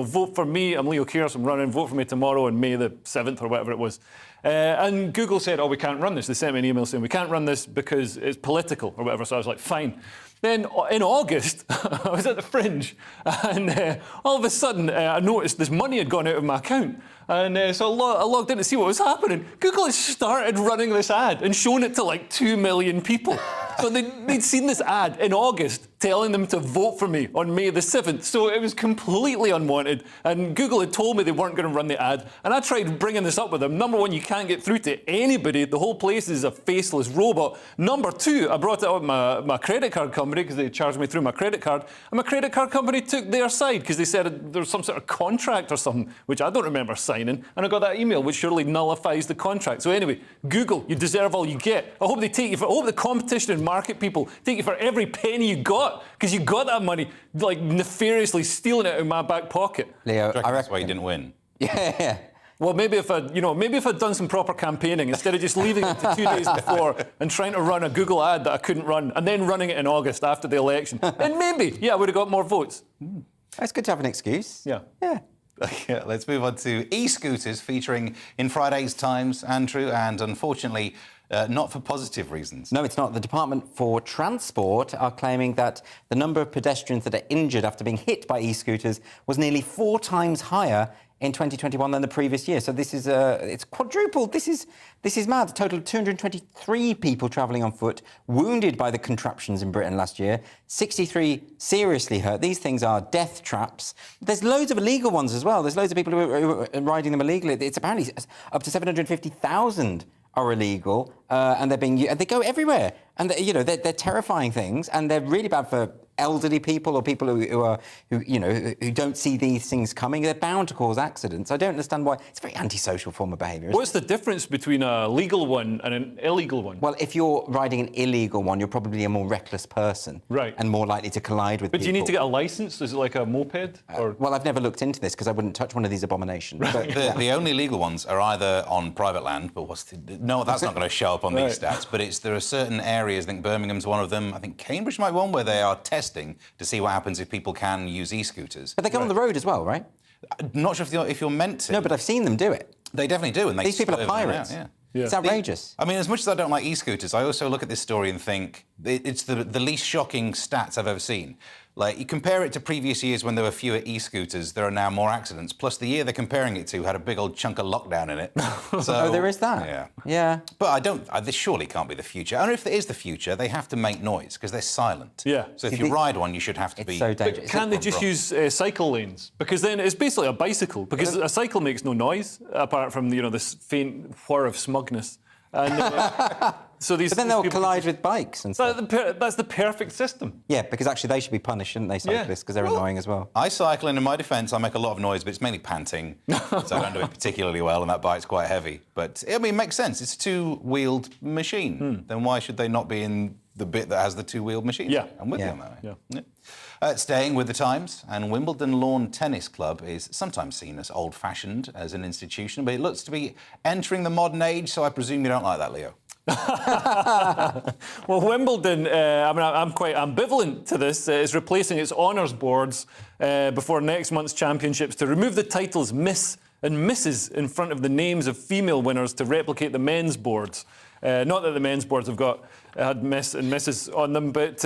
vote for me. I'm Leo who cares? I'm running. Vote for me tomorrow on May the 7th or whatever it was. And Google said, oh, we can't run this. They sent me an email saying, we can't run this because it's political or whatever. So I was like, fine. Then in August, I was at the Fringe, and all of a sudden I noticed this money had gone out of my account. And so I logged in to see what was happening. Google had started running this ad and shown it to like 2 million people. So they'd seen this ad in August telling them to vote for me on May the 7th. So it was completely unwanted. And Google had told me they weren't going to run the ad. And I tried bringing this up with them. Number one, you can't get through to anybody. The whole place is a faceless robot. Number two, I brought it up with my credit card company because they charged me through my credit card. And my credit card company took their side because they said there was some sort of contract or something, which I don't remember signing. And I got that email, which surely nullifies the contract. So anyway, Google, you deserve all you get. I hope they take you for, I hope the competition and market people take you for every penny you got, because you got that money, like, nefariously stealing it out of my back pocket. Leo, I reckon that's why you didn't win. Yeah. Well, maybe if I'd done some proper campaigning instead of just leaving it to 2 days before and trying to run a Google ad that I couldn't run and then running it in August after the election, then maybe, yeah, I would have got more votes. It's good to have an excuse. Yeah. Yeah. Yeah, let's move on to e-scooters featuring in Friday's Times, Andrew, and unfortunately, not for positive reasons. No, it's not. The Department for Transport are claiming that the number of pedestrians that are injured after being hit by e-scooters was nearly 4 times higher in 2021 than the previous year. So this is it's quadrupled. This is mad. A total of 223 people travelling on foot wounded by the contraptions in Britain last year. 63 seriously hurt. These things are death traps. There's loads of illegal ones as well. There's loads of people who are riding them illegally. It's apparently up to 750,000 are illegal, and they're being and they go everywhere. And they're terrifying things, and they're really bad for elderly people or people who don't see these things coming. They're bound to cause accidents. I don't understand why. It's a very antisocial form of behaviour. What's the difference between a legal one and an illegal one? Well, if you're riding an illegal one, you're probably a more reckless person, right, and more likely to collide with people. But do you need to get a licence? Is it like a moped? Or? Well, I've never looked into this because I wouldn't touch one of these abominations. Right. But the only legal ones are either on private land, but no, that's not going to show up on these stats. But there are certain areas. I think Birmingham's one of them. I think Cambridge might be one where they are testing to see what happens if people can use e-scooters. But they go on the road as well, right? Not sure if you're meant to. No, but I've seen them do it. They definitely do, and these people are pirates. Yeah. It's outrageous. I mean, as much as I don't like e-scooters, I also look at this story and think it's the least shocking stats I've ever seen. Like, you compare it to previous years when there were fewer e-scooters, there are now more accidents. Plus, the year they're comparing it to had a big old chunk of lockdown in it. So, there is that? Yeah. Yeah. But this surely can't be the future. I don't know if it is the future. They have to make noise because they're silent. Yeah. So if you ride one, you should have to be... so dangerous. But can't they just use cycle lanes? Because then it's basically a bicycle. Because a cycle makes no noise, apart from, this faint whir of smugness. And... So but then they'll collide with bikes and stuff. That's the perfect system. Yeah, because actually they should be punished, shouldn't they, cyclists? Because they're annoying as well. I cycle, and in my defence, I make a lot of noise, but it's mainly panting. So I don't do it particularly well, and that bike's quite heavy. But, I mean, it makes sense. It's a two-wheeled machine. Then why should they not be in the bit that has the two-wheeled machine? Yeah. I'm with you on that. Yeah. Staying with the Times, and Wimbledon Lawn Tennis Club is sometimes seen as old-fashioned as an institution, but it looks to be entering the modern age, so I presume you don't like that, Leo. Well, Wimbledon, I'm quite ambivalent to this, is replacing its honours boards before next month's championships to remove the titles Miss and Mrs. in front of the names of female winners to replicate the men's boards. Not that the men's boards have had Miss and Mrs. on them, but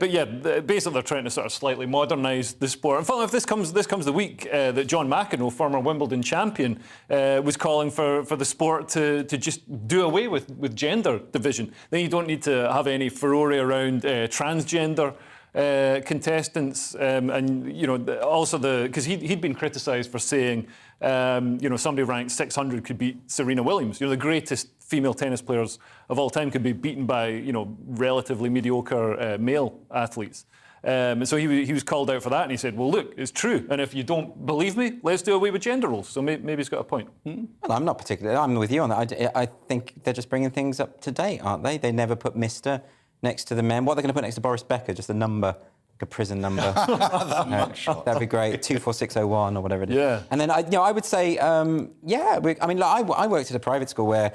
yeah, basically they're trying to sort of slightly modernise the sport. And finally, if this comes the week that John McEnroe, former Wimbledon champion, was calling for the sport to just do away with gender division. Then you don't need to have any furore around transgender contestants, and also because he'd been criticised for saying somebody ranked 600 could beat Serena Williams. The greatest female tennis players of all time could be beaten by relatively mediocre male athletes. So he was called out for that, and he said, well, look, it's true, and if you don't believe me, let's do away with gender roles. So maybe he's got a point. Well, I'm not particularly... I'm with you on that. I think they're just bringing things up to date, aren't they? They never put Mr. next to the men. What are they going to put next to Boris Becker? Just a number, like a prison number. That'd be great. 24601 or whatever it is. Yeah. And then I would say, I worked at a private school where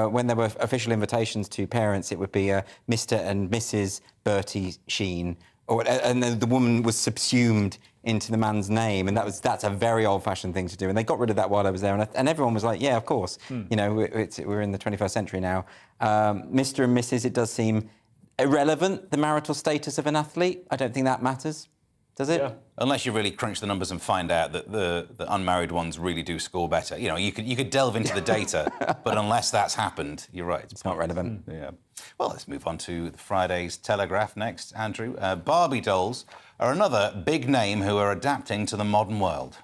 when there were official invitations to parents, it would be Mr. and Mrs. Bertie Sheen and the woman was subsumed into the man's name, and that's a very old-fashioned thing to do. And they got rid of that while I was there, and everyone was like, "Yeah, of course." You know, we're in the 21st century now. Mr. and Mrs. It does seem irrelevant, the marital status of an athlete. I don't think that matters, does it? Yeah. Unless you really crunch the numbers and find out that the unmarried ones really do score better. You know, you could delve into the data, but unless that's happened, you're right. It's not relevant. Yeah. Well, let's move on to Friday's Telegraph next, Andrew. Barbie dolls are another big name who are adapting to the modern world.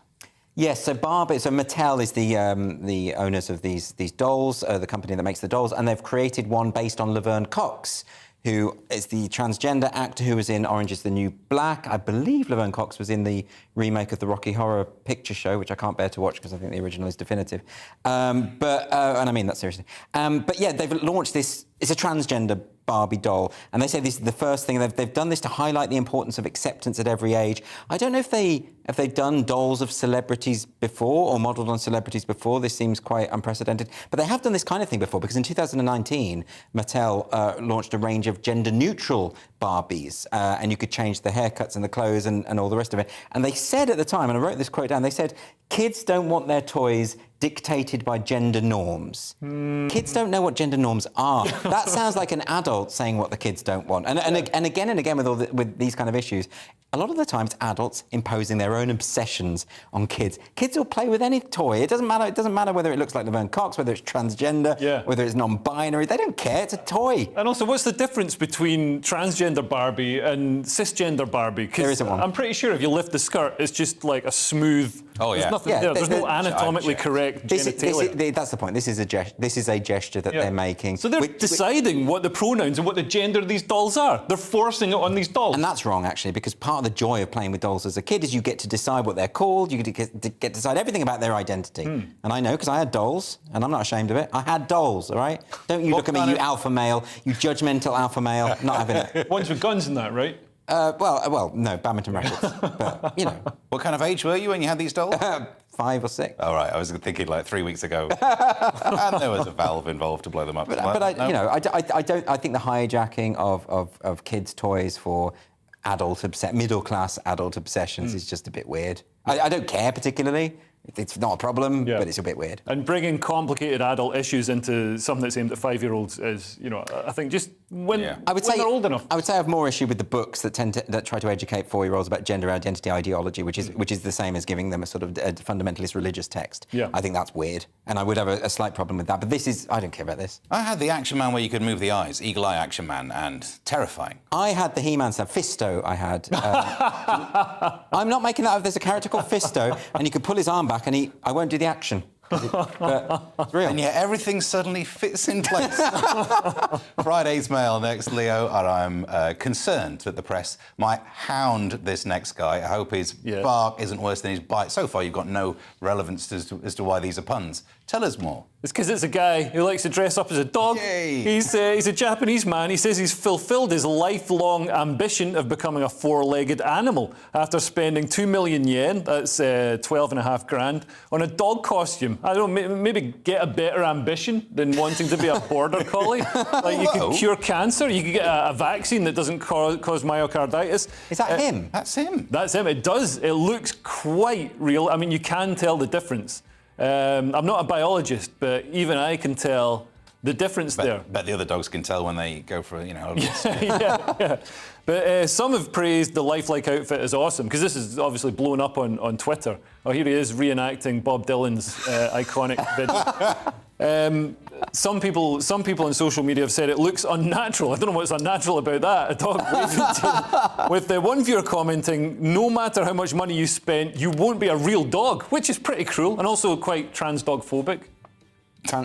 Yes, so Mattel is the owners of these dolls, the company that makes the dolls, and they've created one based on Laverne Cox, who is the transgender actor who was in Orange is the New Black. I believe Laverne Cox was in the remake of the Rocky Horror Picture Show, which I can't bear to watch because I think the original is definitive. And I mean that seriously. But yeah, they've launched this. It's a transgender Barbie doll, and they say this is the first thing. They've done this to highlight the importance of acceptance at every age. I don't know if they've done dolls of celebrities before or modelled on celebrities before. This seems quite unprecedented, but they have done this kind of thing before, because in 2019 Mattel launched a range of gender-neutral Barbies, and you could change the haircuts and the clothes and all the rest of it. And they said at the time, and I wrote this quote down, they said, kids don't want their toys dictated by gender norms. Kids don't know what gender norms are. That sounds like an adult saying what the kids don't want. And again and again with these kind of issues, a lot of the time it's adults imposing their own obsessions on kids. Kids will play with any toy. It doesn't matter. It doesn't matter whether it looks like Laverne Cox, whether it's transgender, whether it's non-binary. They don't care. It's a toy. And also, what's the difference between transgender Barbie and cisgender Barbie? There isn't one. I'm pretty sure if you lift the skirt, it's just like a smooth. Oh yeah. There's nothing there. There's no anatomically correct genitalia. That's the point. This is a gesture that they're making. So they're deciding what the pronouns and what the gender of these dolls are. They're forcing it on these dolls. And that's wrong, actually, because part of the joy of playing with dolls as a kid is you get to decide what they're called. You get to decide everything about their identity. And I know, because I had dolls, and I'm not ashamed of it. I had dolls, all right? Don't you look at me, you alpha male, you judgmental alpha male. Not having it. Ones with guns and that, right? Well, no, badminton rackets. But, you know. What kind of age were you when you had these dolls? 5 or 6. All right, I was thinking like 3 weeks ago. And there was a valve involved to blow them up. But I think the hijacking of kids' toys for middle-class adult obsessions is just a bit weird. I don't care particularly. It's not a problem, but it's a bit weird. And bringing complicated adult issues into something that's aimed at 5-year-olds is, you know, I think just when they're old enough. I would say I have more issue with the books that try to educate 4-year-olds about gender identity ideology, which is the same as giving them a sort of a fundamentalist religious text. Yeah. I think that's weird, and I would have a slight problem with that. But I don't care about this. I had the Action Man where you could move the eyes, Eagle Eye Action Man, and terrifying. I had the He-Man stuff, Fisto. I had. I'm not making that up. There's a character called Fisto, and you could pull his arm back, and I won't do the action. But it's real. And yet everything suddenly fits in place. Friday's Mail next, Leo, and I'm concerned that the press might hound this next guy. I hope his bark isn't worse than his bite. So far, you've got no relevance as to why these are puns. Tell us more. It's because it's a guy who likes to dress up as a dog. Yay. He's a Japanese man. He says he's fulfilled his lifelong ambition of becoming a 4-legged animal after spending 2 million yen, that's 12.5 grand, on a dog costume. I don't know, maybe get a better ambition than wanting to be a border collie. Like you could cure cancer, you could get a vaccine that doesn't cause myocarditis. Is that him? That's him. That's him. It does. It looks quite real. I mean, you can tell the difference. I'm not a biologist, but even I can tell the difference there. Bet the other dogs can tell when they go for, you know... yeah. But some have praised the lifelike outfit as awesome, because this is obviously blown up on Twitter. Oh, here he is reenacting Bob Dylan's iconic video. Some people on social media have said it looks unnatural. I don't know what's unnatural about that. A dog waving with one viewer commenting, no matter how much money you spent, you won't be a real dog, which is pretty cruel and also quite trans-dog phobic.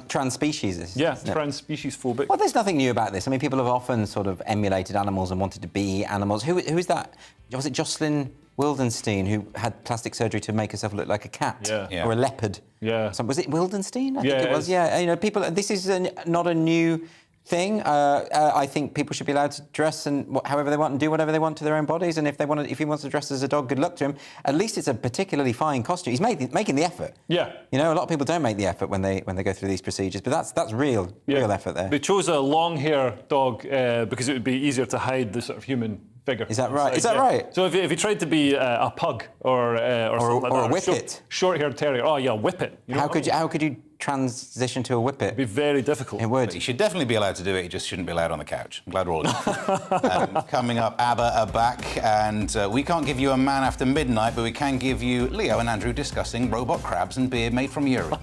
Trans-species, yeah, trans-species phobic. Well, there's nothing new about this. I mean, people have often sort of emulated animals and wanted to be animals. Who is that? Was it Jocelyn Wildenstein who had plastic surgery to make herself look like a cat or a leopard? Yeah. Was it Wildenstein? I think it was. Yeah. You know, people. This is not a new thing. I think people should be allowed to dress and however they want and do whatever they want to their own bodies. And if he wants to dress as a dog, good luck to him. At least it's a particularly fine costume. He's making the effort. Yeah. You know, a lot of people don't make the effort when they go through these procedures, but that's real effort there. They chose a long hair dog because it would be easier to hide the sort of human figure. Is that right? Is that right? So if you tried to be a pug or something like that, a whippet, short-haired terrier. Oh yeah, whippet. You know how could you transition to a whippet? It'd be very difficult. It would. You should definitely be allowed to do it. You just shouldn't be allowed on the couch. I'm glad we're all coming up, ABBA are back, and we can't give you a man after midnight, but we can give you Leo and Andrew discussing robot crabs and beer made from urine.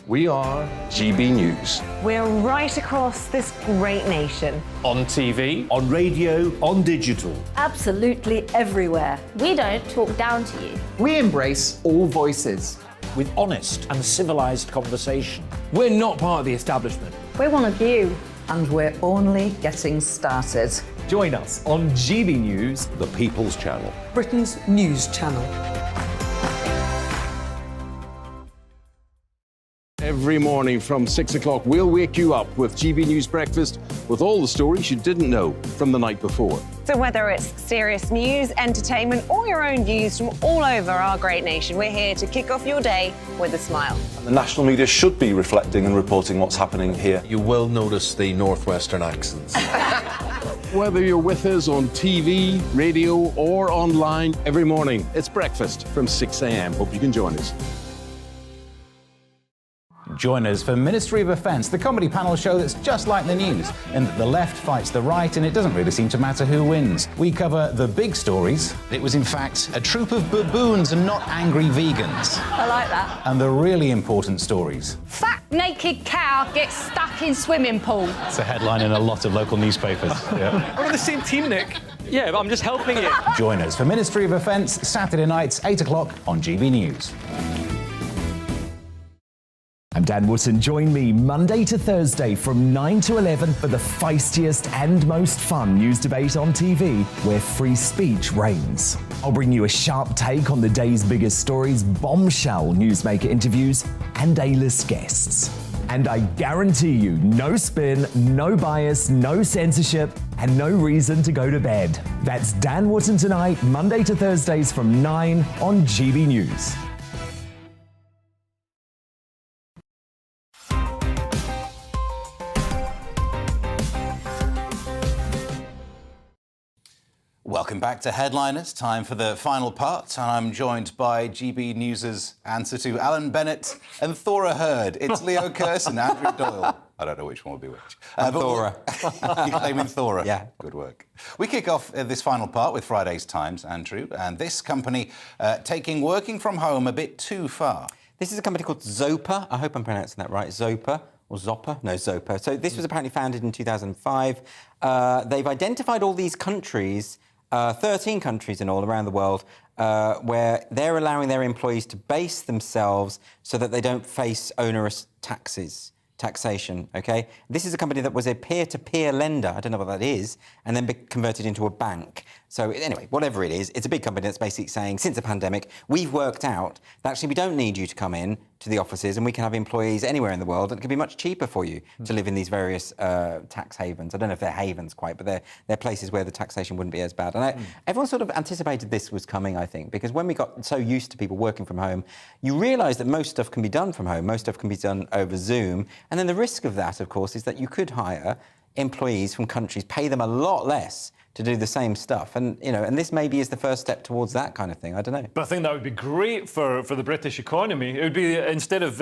We are GB News. We're right across this great nation. On TV, On radio, on digital. Absolutely everywhere. We don't talk down to you. we embrace all voices. With honest and civilised conversation. We're not part of the establishment. We're one of you. And we're only getting started. Join us on GB News, The People's Channel. Britain's news channel. Every morning from 6 o'clock, we'll wake you up with GB News Breakfast with all the stories you didn't know from the night before. So whether it's serious news, entertainment, or your own views from all over our great nation, we're here to kick off your day with a smile. The national media should be reflecting and reporting what's happening here. You will notice the northwestern accents. Whether you're with us on TV, radio, or online, every morning, it's breakfast from 6 a.m. Hope you can join us. Join us for Ministry of Offence, the comedy panel show that's just like the news, in that the left fights the right and it doesn't really seem to matter who wins. We cover the big stories. It was in fact a troop of baboons and not angry vegans. I like that. And the really important stories. Fat naked cow gets stuck in swimming pool. It's a headline in a lot of local newspapers. Yeah. We're on the same team, Nick. Yeah, but I'm just helping you. Join us for Ministry of Offence, Saturday nights, 8 o'clock on GB News. I'm Dan Wootton. Join me Monday to Thursday from 9 to 11 for the feistiest and most fun news debate on TV, where free speech reigns. I'll bring you a sharp take on the day's biggest stories, bombshell newsmaker interviews, and A-list guests. And I guarantee you, no spin, no bias, no censorship, and no reason to go to bed. That's Dan Wootton tonight, Monday to Thursdays from 9 on GB News. Welcome back to Headliners. Time for the final part, and I'm joined by GB News' answer to Alan Bennett and Thora Hurd. It's Leo Curson, Andrew Doyle. I don't know which one will be which. Thora. You're claiming Thora? Yeah. Good work. We kick off this final part with Friday's Times, Andrew, and this company taking working from home a bit too far. This is a company called Zopa. I hope I'm pronouncing that right. Zopa. Or Zopa? No, Zopa. So this was apparently founded in 2005. They've identified all these countries, 13 countries in all around the world, where they're allowing their employees to base themselves so that they don't face onerous taxation, okay? This is a company that was a peer-to-peer lender, I don't know what that is, and then converted into a bank. So anyway, whatever it is, it's a big company that's basically saying, since the pandemic, we've worked out that actually we don't need you to come in to the offices and we can have employees anywhere in the world, and it can be much cheaper for you to live in these various tax havens. I don't know if they're havens quite, but they're places where the taxation wouldn't be as bad. And everyone sort of anticipated this was coming, I think, because when we got so used to people working from home, you realise that most stuff can be done from home, most stuff can be done over Zoom, and then the risk of that, of course, is that you could hire employees from countries, pay them a lot less to do the same stuff. And, you know, and this maybe is the first step towards that kind of thing. I don't know. But I think that would be great for the British economy. It would be, instead of,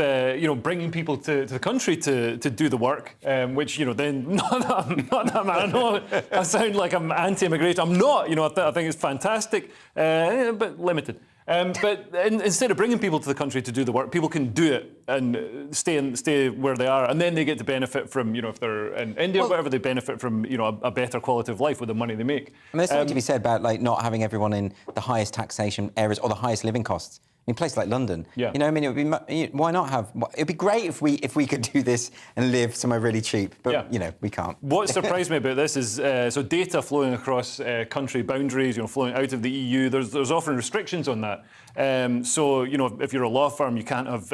bringing people to the country to do the work, which, then, not that man, I know I sound like I'm anti-immigration. I'm not, I think it's fantastic, but limited. But instead of bringing people to the country to do the work, people can do it and stay where they are, and then they get to benefit from, if they're in India or whatever, they benefit from, a better quality of life with the money they make. And there's something to be said about not having everyone in the highest taxation areas or the highest living costs. In places like London, it would be why not have? It'd be great if we could do this and live somewhere really cheap, but we can't. What surprised me about this is so data flowing across country boundaries, flowing out of the EU. There's often restrictions on that. So if you're a law firm, you can't have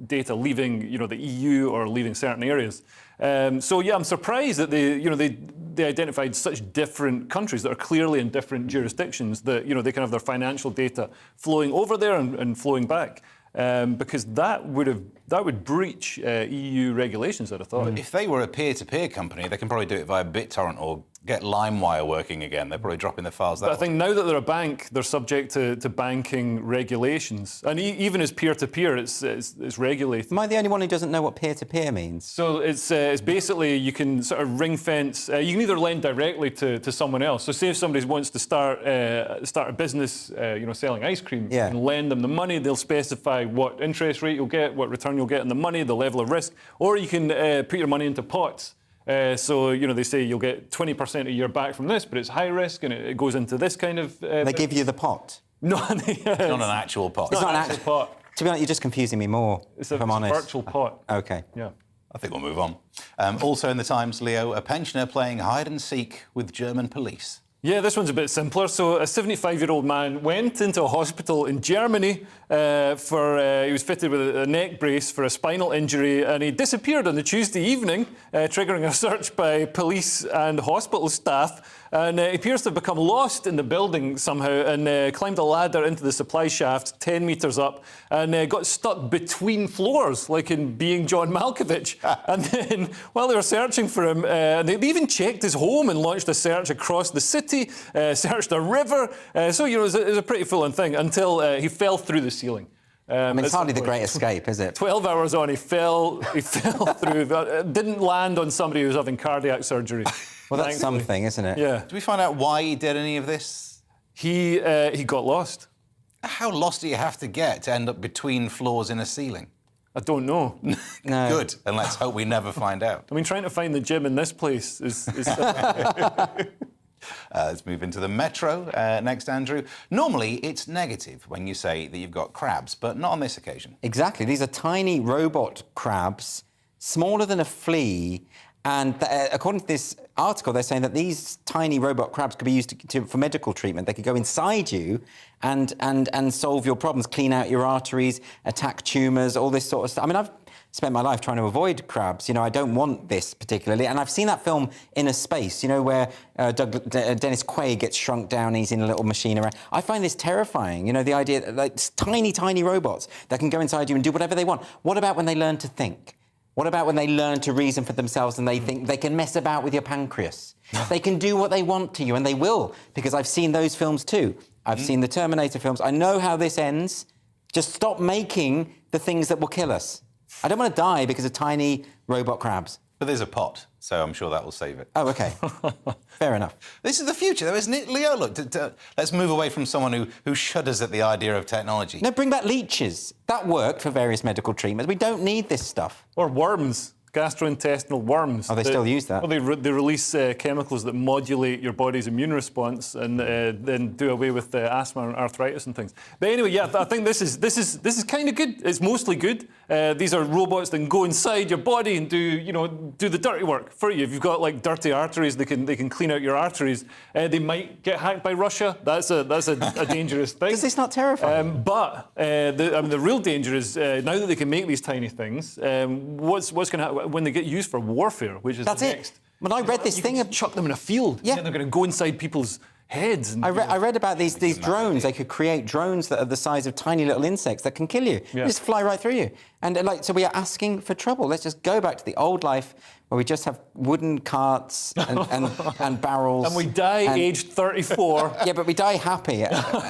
data leaving the EU or leaving certain areas. So yeah, I'm surprised that they identified such different countries that are clearly in different jurisdictions, that they can have their financial data flowing over there and flowing back. Because that would breach EU regulations, I'd have thought. If they were a peer-to-peer company, they can probably do it via BitTorrent or get LimeWire working again. They're probably dropping the files that way. But I think now that they're a bank, they're subject to banking regulations. And even as peer-to-peer, it's regulated. Am I the only one who doesn't know what peer-to-peer means? So it's basically you can sort of ring-fence. You can either lend directly to someone else. So say if somebody wants to start a business, selling ice cream, you can lend them the money. They'll specify what interest rate you'll get, what return you'll get on the money, the level of risk. Or you can put your money into pots. So, they say you'll get 20% a year back from this, but it's high risk and it goes into this kind of... They give you the pot? No, it's not an actual pot. It's not an actual pot. To be honest, you're just confusing me more, if I'm honest. It's a virtual pot. OK. Yeah. I think we'll move on. Also in the Times, Leo, a pensioner playing hide-and-seek with German police. Yeah, this one's a bit simpler. So a 75-year-old man went into a hospital in Germany he was fitted with a neck brace for a spinal injury, and he disappeared on the Tuesday evening, triggering a search by police and hospital staff. And he appears to have become lost in the building somehow and climbed a ladder into the supply shaft 10 metres up and got stuck between floors, like in Being John Malkovich. And then, while they were searching for him, they even checked his home and launched a search across the city, searched a river. So, it was a pretty full-on thing until he fell through the ceiling. It's hardly the Great Escape, is it? 12 hours on, he fell through. Didn't land on somebody who was having cardiac surgery. Well, that's something, isn't it? Yeah. Did we find out why he did any of this? He got lost. How lost do you have to get to end up between floors in a ceiling? I don't know. No. Good, and let's hope we never find out. I mean, trying to find the gym in this place is... Let's move into the Metro next, Andrew. Normally, it's negative when you say that you've got crabs, but not on this occasion. Exactly. These are tiny robot crabs, smaller than a flea. And according to this article, they're saying that these tiny robot crabs could be used for medical treatment. They could go inside you and solve your problems, clean out your arteries, attack tumours, all this sort of stuff. I mean, I've spent my life trying to avoid crabs. I don't want this particularly. And I've seen that film Inner Space, where Dennis Quaid gets shrunk down and he's in a little machine around. I find this terrifying, the idea that like, tiny, tiny robots that can go inside you and do whatever they want. What about when they learn to think? What about when they learn to reason for themselves and they think they can mess about with your pancreas? They can do what they want to you, and they will, because I've seen those films too. I've seen the Terminator films. I know how this ends. Just stop making the things that will kill us. I don't want to die because of tiny robot crabs. But there's a pot, so I'm sure that will save it. Oh, OK. Fair enough. This is the future, though, isn't it, Leo? Look, let's move away from someone who shudders at the idea of technology. No, bring back leeches. That worked for various medical treatments. We don't need this stuff. Or worms. Gastrointestinal worms. Oh, they still use that? Well, they release chemicals that modulate your body's immune response and then do away with asthma and arthritis and things. But anyway, yeah, I think this is kind of good. It's mostly good. These are robots that can go inside your body and do the dirty work for you. If you've got like dirty arteries, they can clean out your arteries. They might get hacked by Russia. That's a dangerous thing. Is this not terrifying? But the real danger is now that they can make these tiny things. What's going to happen when they get used for warfare, which is that's the it. next. When I read this thing, chuck them in a field. Yeah, and they're going to go inside people's heads. And, I read about these drones. They could create drones that are the size of tiny little insects that can kill you. Yeah. They just fly right through you. And so we are asking for trouble. Let's just go back to the old life where we just have wooden carts and barrels. And we die aged 34. Yeah, but we die happy,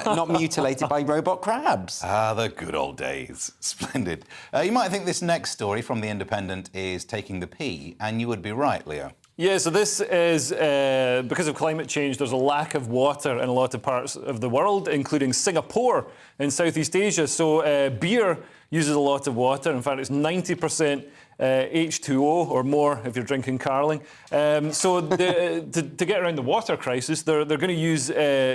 not mutilated by robot crabs. Ah, the good old days. Splendid. You might think this next story from The Independent is taking the pee, and you would be right, Leo. Yeah, so this is because of climate change, there's a lack of water in a lot of parts of the world, including Singapore in Southeast Asia. So beer uses a lot of water. In fact, it's 90% H2O or more if you're drinking Carling. So to get around the water crisis, they're going to use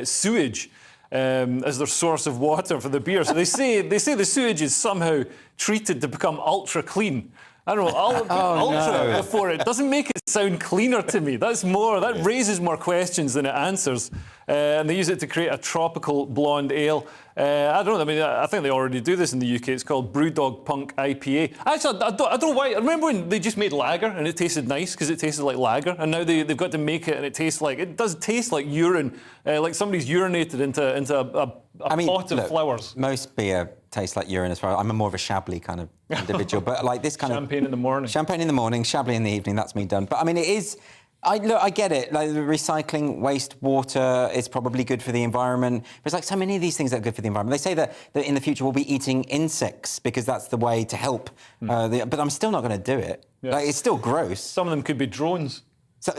sewage as their source of water for the beer. So they say the sewage is somehow treated to become ultra clean. I don't know, ultra before it doesn't make it sound cleaner to me. That raises more questions than it answers. and they use it to create a tropical blonde ale. I don't know. I mean, I think they already do this in the UK. It's called Brewdog Punk IPA. Actually, I don't know why. I remember when they just made lager and it tasted nice because it tasted like lager, and now they've got to make it and it does taste like urine, like somebody's urinated into a pot of flowers. Most beer tastes like urine as far as I'm more of a Chablis kind of individual, but like this kind Champagne in the morning. Champagne in the morning, Chablis in the evening, that's me done. But I mean, it is... I get it. Like recycling wastewater is probably good for the environment. But it's like so many of these things that are good for the environment. They say that in the future we'll be eating insects because that's the way to help. But I'm still not going to do it. Yeah. Like, it's still gross. Some of them could be drones. So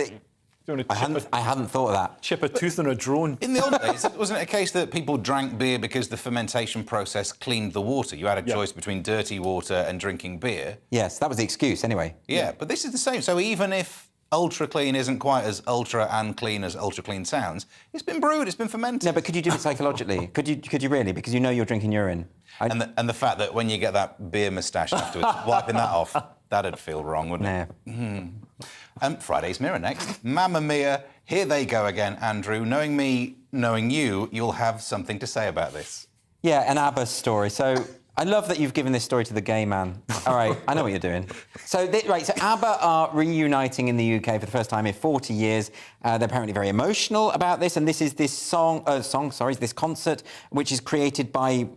I hadn't thought of that. Chip a tooth on a drone. In the old days, wasn't it a case that people drank beer because the fermentation process cleaned the water? You had a choice between dirty water and drinking beer. Yes, that was the excuse anyway. Yeah, but this is the same. So even if ultra clean isn't quite as ultra and clean as ultra clean sounds, it's been brewed, it's been fermented. No, but could you do it psychologically? Could you really? Because you know you're drinking urine. And the fact that when you get that beer moustache afterwards, wiping that off, that'd feel wrong, wouldn't it? Friday's Mirror next. Mamma mia, here they go again, Andrew. Knowing me, knowing you, you'll have something to say about this. Yeah, an ABBA story. So I love that you've given this story to the gay man. All right, I know what you're doing. So ABBA are reuniting in the UK for the first time in 40 years. They're apparently very emotional about this, and this is this this concert, which is created by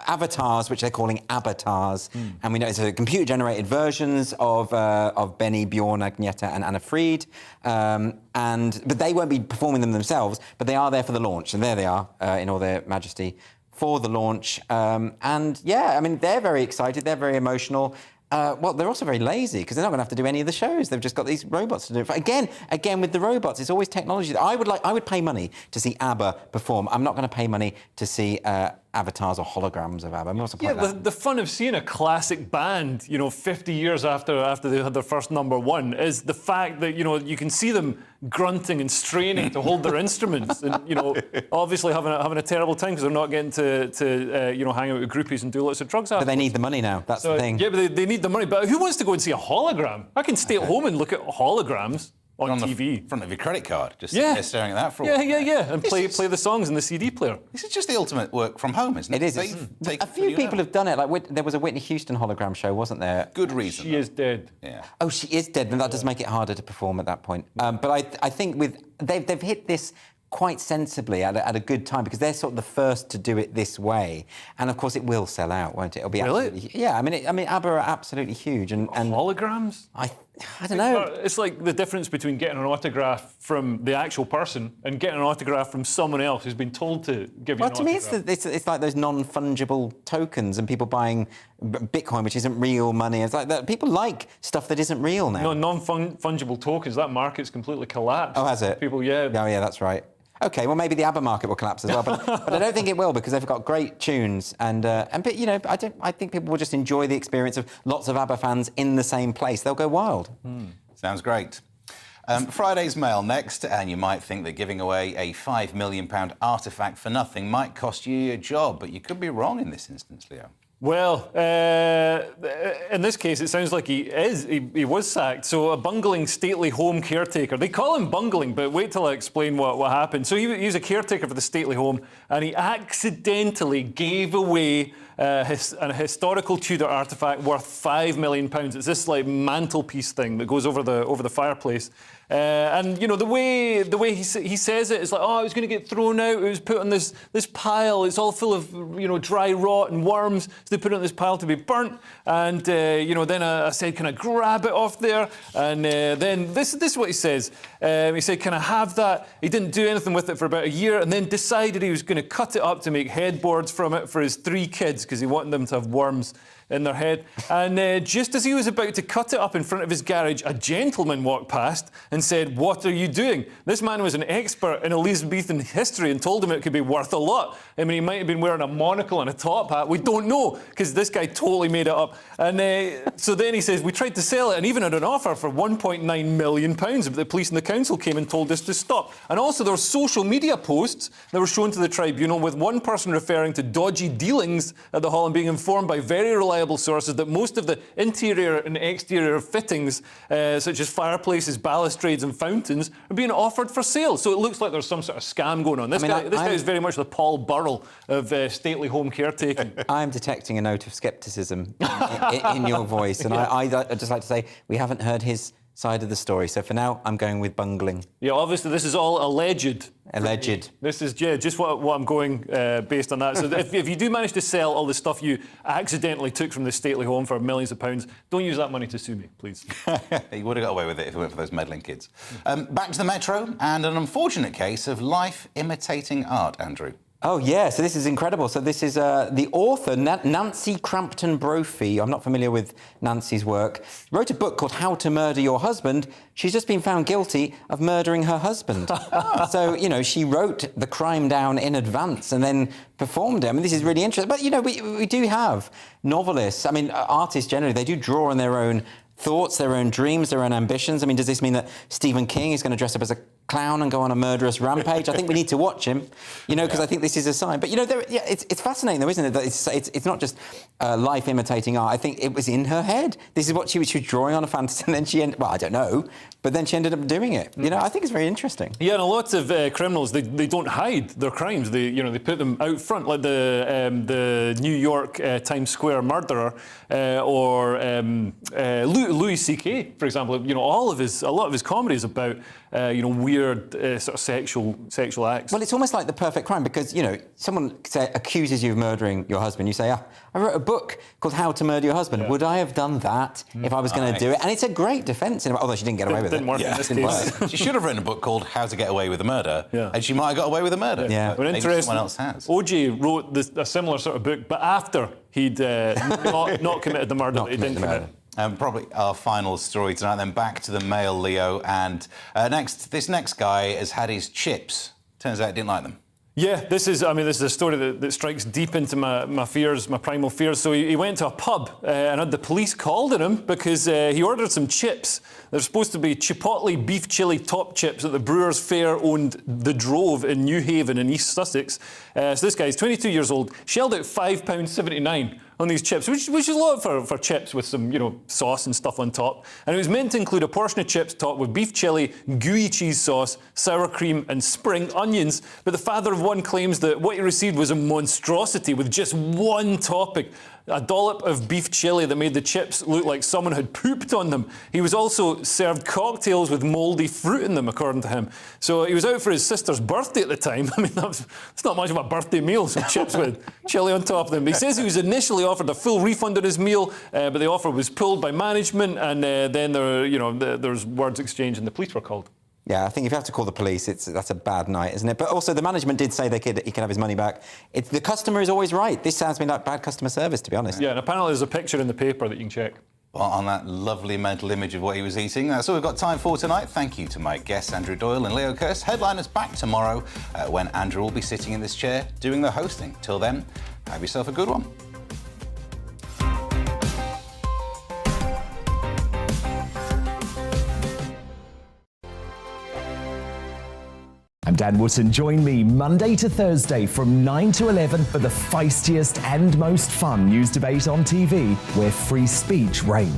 avatars, which they're calling avatars, and we know it's computer-generated versions of Benny, Bjorn, Agneta, and Anna Fried. But they won't be performing them themselves, but they are there for the launch, and there they are in all their majesty for the launch. And yeah, I mean, they're very excited. They're very emotional. Well, they're also very lazy because they're not going to have to do any of the shows. They've just got these robots to do it. Again, with the robots, it's always technology. I would pay money to see ABBA perform. I'm not going to pay money to see avatars or holograms of ABBA. What's the point of that? The fun of seeing a classic band, 50 years after they had their first #1, is the fact that you can see them grunting and straining to hold their instruments, and obviously having a terrible time because they're not getting to hang out with groupies and do lots of drugs. But they need the money now. That's the thing. Yeah, but they need the money. But who wants to go and see a hologram? I can stay at home and look at holograms on TV. In front of your credit card, just sitting there staring at that for a while. Yeah, and play the songs in the CD player. This is just the ultimate work from home, isn't it? It is. A few people have done it. Like there was a Whitney Houston hologram show, wasn't there? Good reason. She is dead. Yeah. Oh, she is dead, and that does make it harder to perform at that point. But I think they've hit this quite sensibly at a good time because they're sort of the first to do it this way, and of course it will sell out, won't it? It'll be absolutely, yeah. I mean, ABBA are absolutely huge, and holograms. I don't know. It's like the difference between getting an autograph from the actual person and getting an autograph from someone else who's been told to give you an autograph. Well, to me, it's like those non-fungible tokens and people buying Bitcoin, which isn't real money. It's like that. People like stuff that isn't real now. No, non-fungible tokens. That market's completely collapsed. Oh, has it? People, yeah. Oh, yeah, that's right. OK, well, maybe the ABBA market will collapse as well, but I don't think it will because they've got great tunes, but I think people will just enjoy the experience of lots of ABBA fans in the same place. They'll go wild. Sounds great. Friday's Mail next, and you might think that giving away a £5 million artefact for nothing might cost you your job, but you could be wrong in this instance, Leo. Well, in this case, it sounds like he was sacked. So a bungling, stately home caretaker. They call him bungling, but wait till I explain what happened. So he was a caretaker for the stately home, and he accidentally gave away a historical Tudor artefact worth £5 million. It's this like mantelpiece thing that goes over the fireplace. And the way he says it is like, oh, it was going to get thrown out. It was put on this pile. It's all full of dry rot and worms. So they put it on this pile to be burnt. And then I said, can I grab it off there? And then this is what he says. He said, can I have that? He didn't do anything with it for about a year, and then decided he was going to cut it up to make headboards from it for his 3 kids because he wanted them to have worms in their head. And just as he was about to cut it up in front of his garage, a gentleman walked past and said, what are you doing? This man was an expert in Elizabethan history and told him it could be worth a lot. I mean, he might have been wearing a monocle and a top hat. We don't know, because this guy totally made it up. And so then he says, we tried to sell it and even had an offer for £1.9 million, but the police and the council came and told us to stop. And also there were social media posts that were shown to the tribunal with one person referring to dodgy dealings at the hall and being informed by very reliable reliable sources that most of the interior and exterior fittings, such as fireplaces, balustrades and fountains, are being offered for sale. So it looks like there's some sort of scam going on. This guy is very much the Paul Burrell of stately home caretaking. I'm detecting a note of scepticism in your voice, and I'd just like to say we haven't heard his side of the story. So for now, I'm going with bungling. Yeah, obviously this is all alleged. Alleged. This is just what I'm going based on that. So if you do manage to sell all the stuff you accidentally took from this stately home for millions of pounds, don't use that money to sue me, please. He would have got away with it if it weren't for those meddling kids. Back to the Metro and an unfortunate case of life imitating art, Andrew. Oh, yeah, so this is incredible. So this is the author, Nancy Crampton Brophy. I'm not familiar with Nancy's work. Wrote a book called How to Murder Your Husband. She's just been found guilty of murdering her husband. So, you know, she wrote the crime down in advance and then performed it. I mean, this is really interesting. But, you know, we do have novelists. I mean, artists generally, they do draw on their own thoughts, their own dreams, their own ambitions. I mean, does this mean that Stephen King is going to dress up as a clown and go on a murderous rampage? I think we need to watch him, you know, because I think this is a sign. But, you know, it's fascinating, though, isn't it, that it's not just life imitating art. I think it was in her head. This is what she was drawing on a fantasy, and then she ended... Well, I don't know, but then she ended up doing it. You know, I think it's very interesting. Yeah, and a lot of criminals, they don't hide their crimes. They put them out front, like the New York Times Square murderer or Louis C.K., for example. You know, a lot of his comedy is about weird sort of sexual acts. Well, it's almost like the perfect crime because, you know, someone accuses you of murdering your husband. You say, I wrote a book called How to Murder Your Husband. Yeah. Would I have done that if I was going to do it? And it's a great defence, although she didn't get away with it. Didn't work in this case. She should have written a book called How to Get Away with a Murder, and she might have got away with a murder. Yeah. But maybe someone else has. OJ wrote a similar sort of book, but after he'd not committed the murder that he didn't commit. Probably our final story tonight, then back to the Mail, Leo. And this next guy has had his chips. Turns out he didn't like them. Yeah, this is a story that strikes deep into my fears, my primal fears. So he went to a pub and had the police called on him because he ordered some chips. They're supposed to be Chipotle beef chili top chips at the Brewers Fayre owned The Drove in New Haven in East Sussex. So this guy's 22 years old, shelled out £5.79 on these chips, which is a lot for chips with some, sauce and stuff on top. And it was meant to include a portion of chips topped with beef chili, gooey cheese sauce, sour cream and spring onions. But the father of one claims that what he received was a monstrosity with just one topping, a dollop of beef chili that made the chips look like someone had pooped on them. He was also served cocktails with mouldy fruit in them, according to him. So he was out for his sister's birthday at the time. I mean, it's not much of a birthday meal, some chips with chili on top of them. He says he was initially offered a full refund on his meal, but the offer was pulled by management, and then there's words exchanged and the police were called. Yeah, I think if you have to call the police, that's a bad night, isn't it? But also, the management did say he could have his money back. The customer is always right. This sounds to me like bad customer service, to be honest. Yeah, and apparently there's a picture in the paper that you can check. Well, on that lovely mental image of what he was eating. That's all we've got time for tonight. Thank you to my guests, Andrew Doyle and Leo Kirst. Headliners back tomorrow when Andrew will be sitting in this chair doing the hosting. Till then, have yourself a good one. I'm Dan Wootton. Join me Monday to Thursday from 9 to 11 for the feistiest and most fun news debate on TV, where free speech reigns.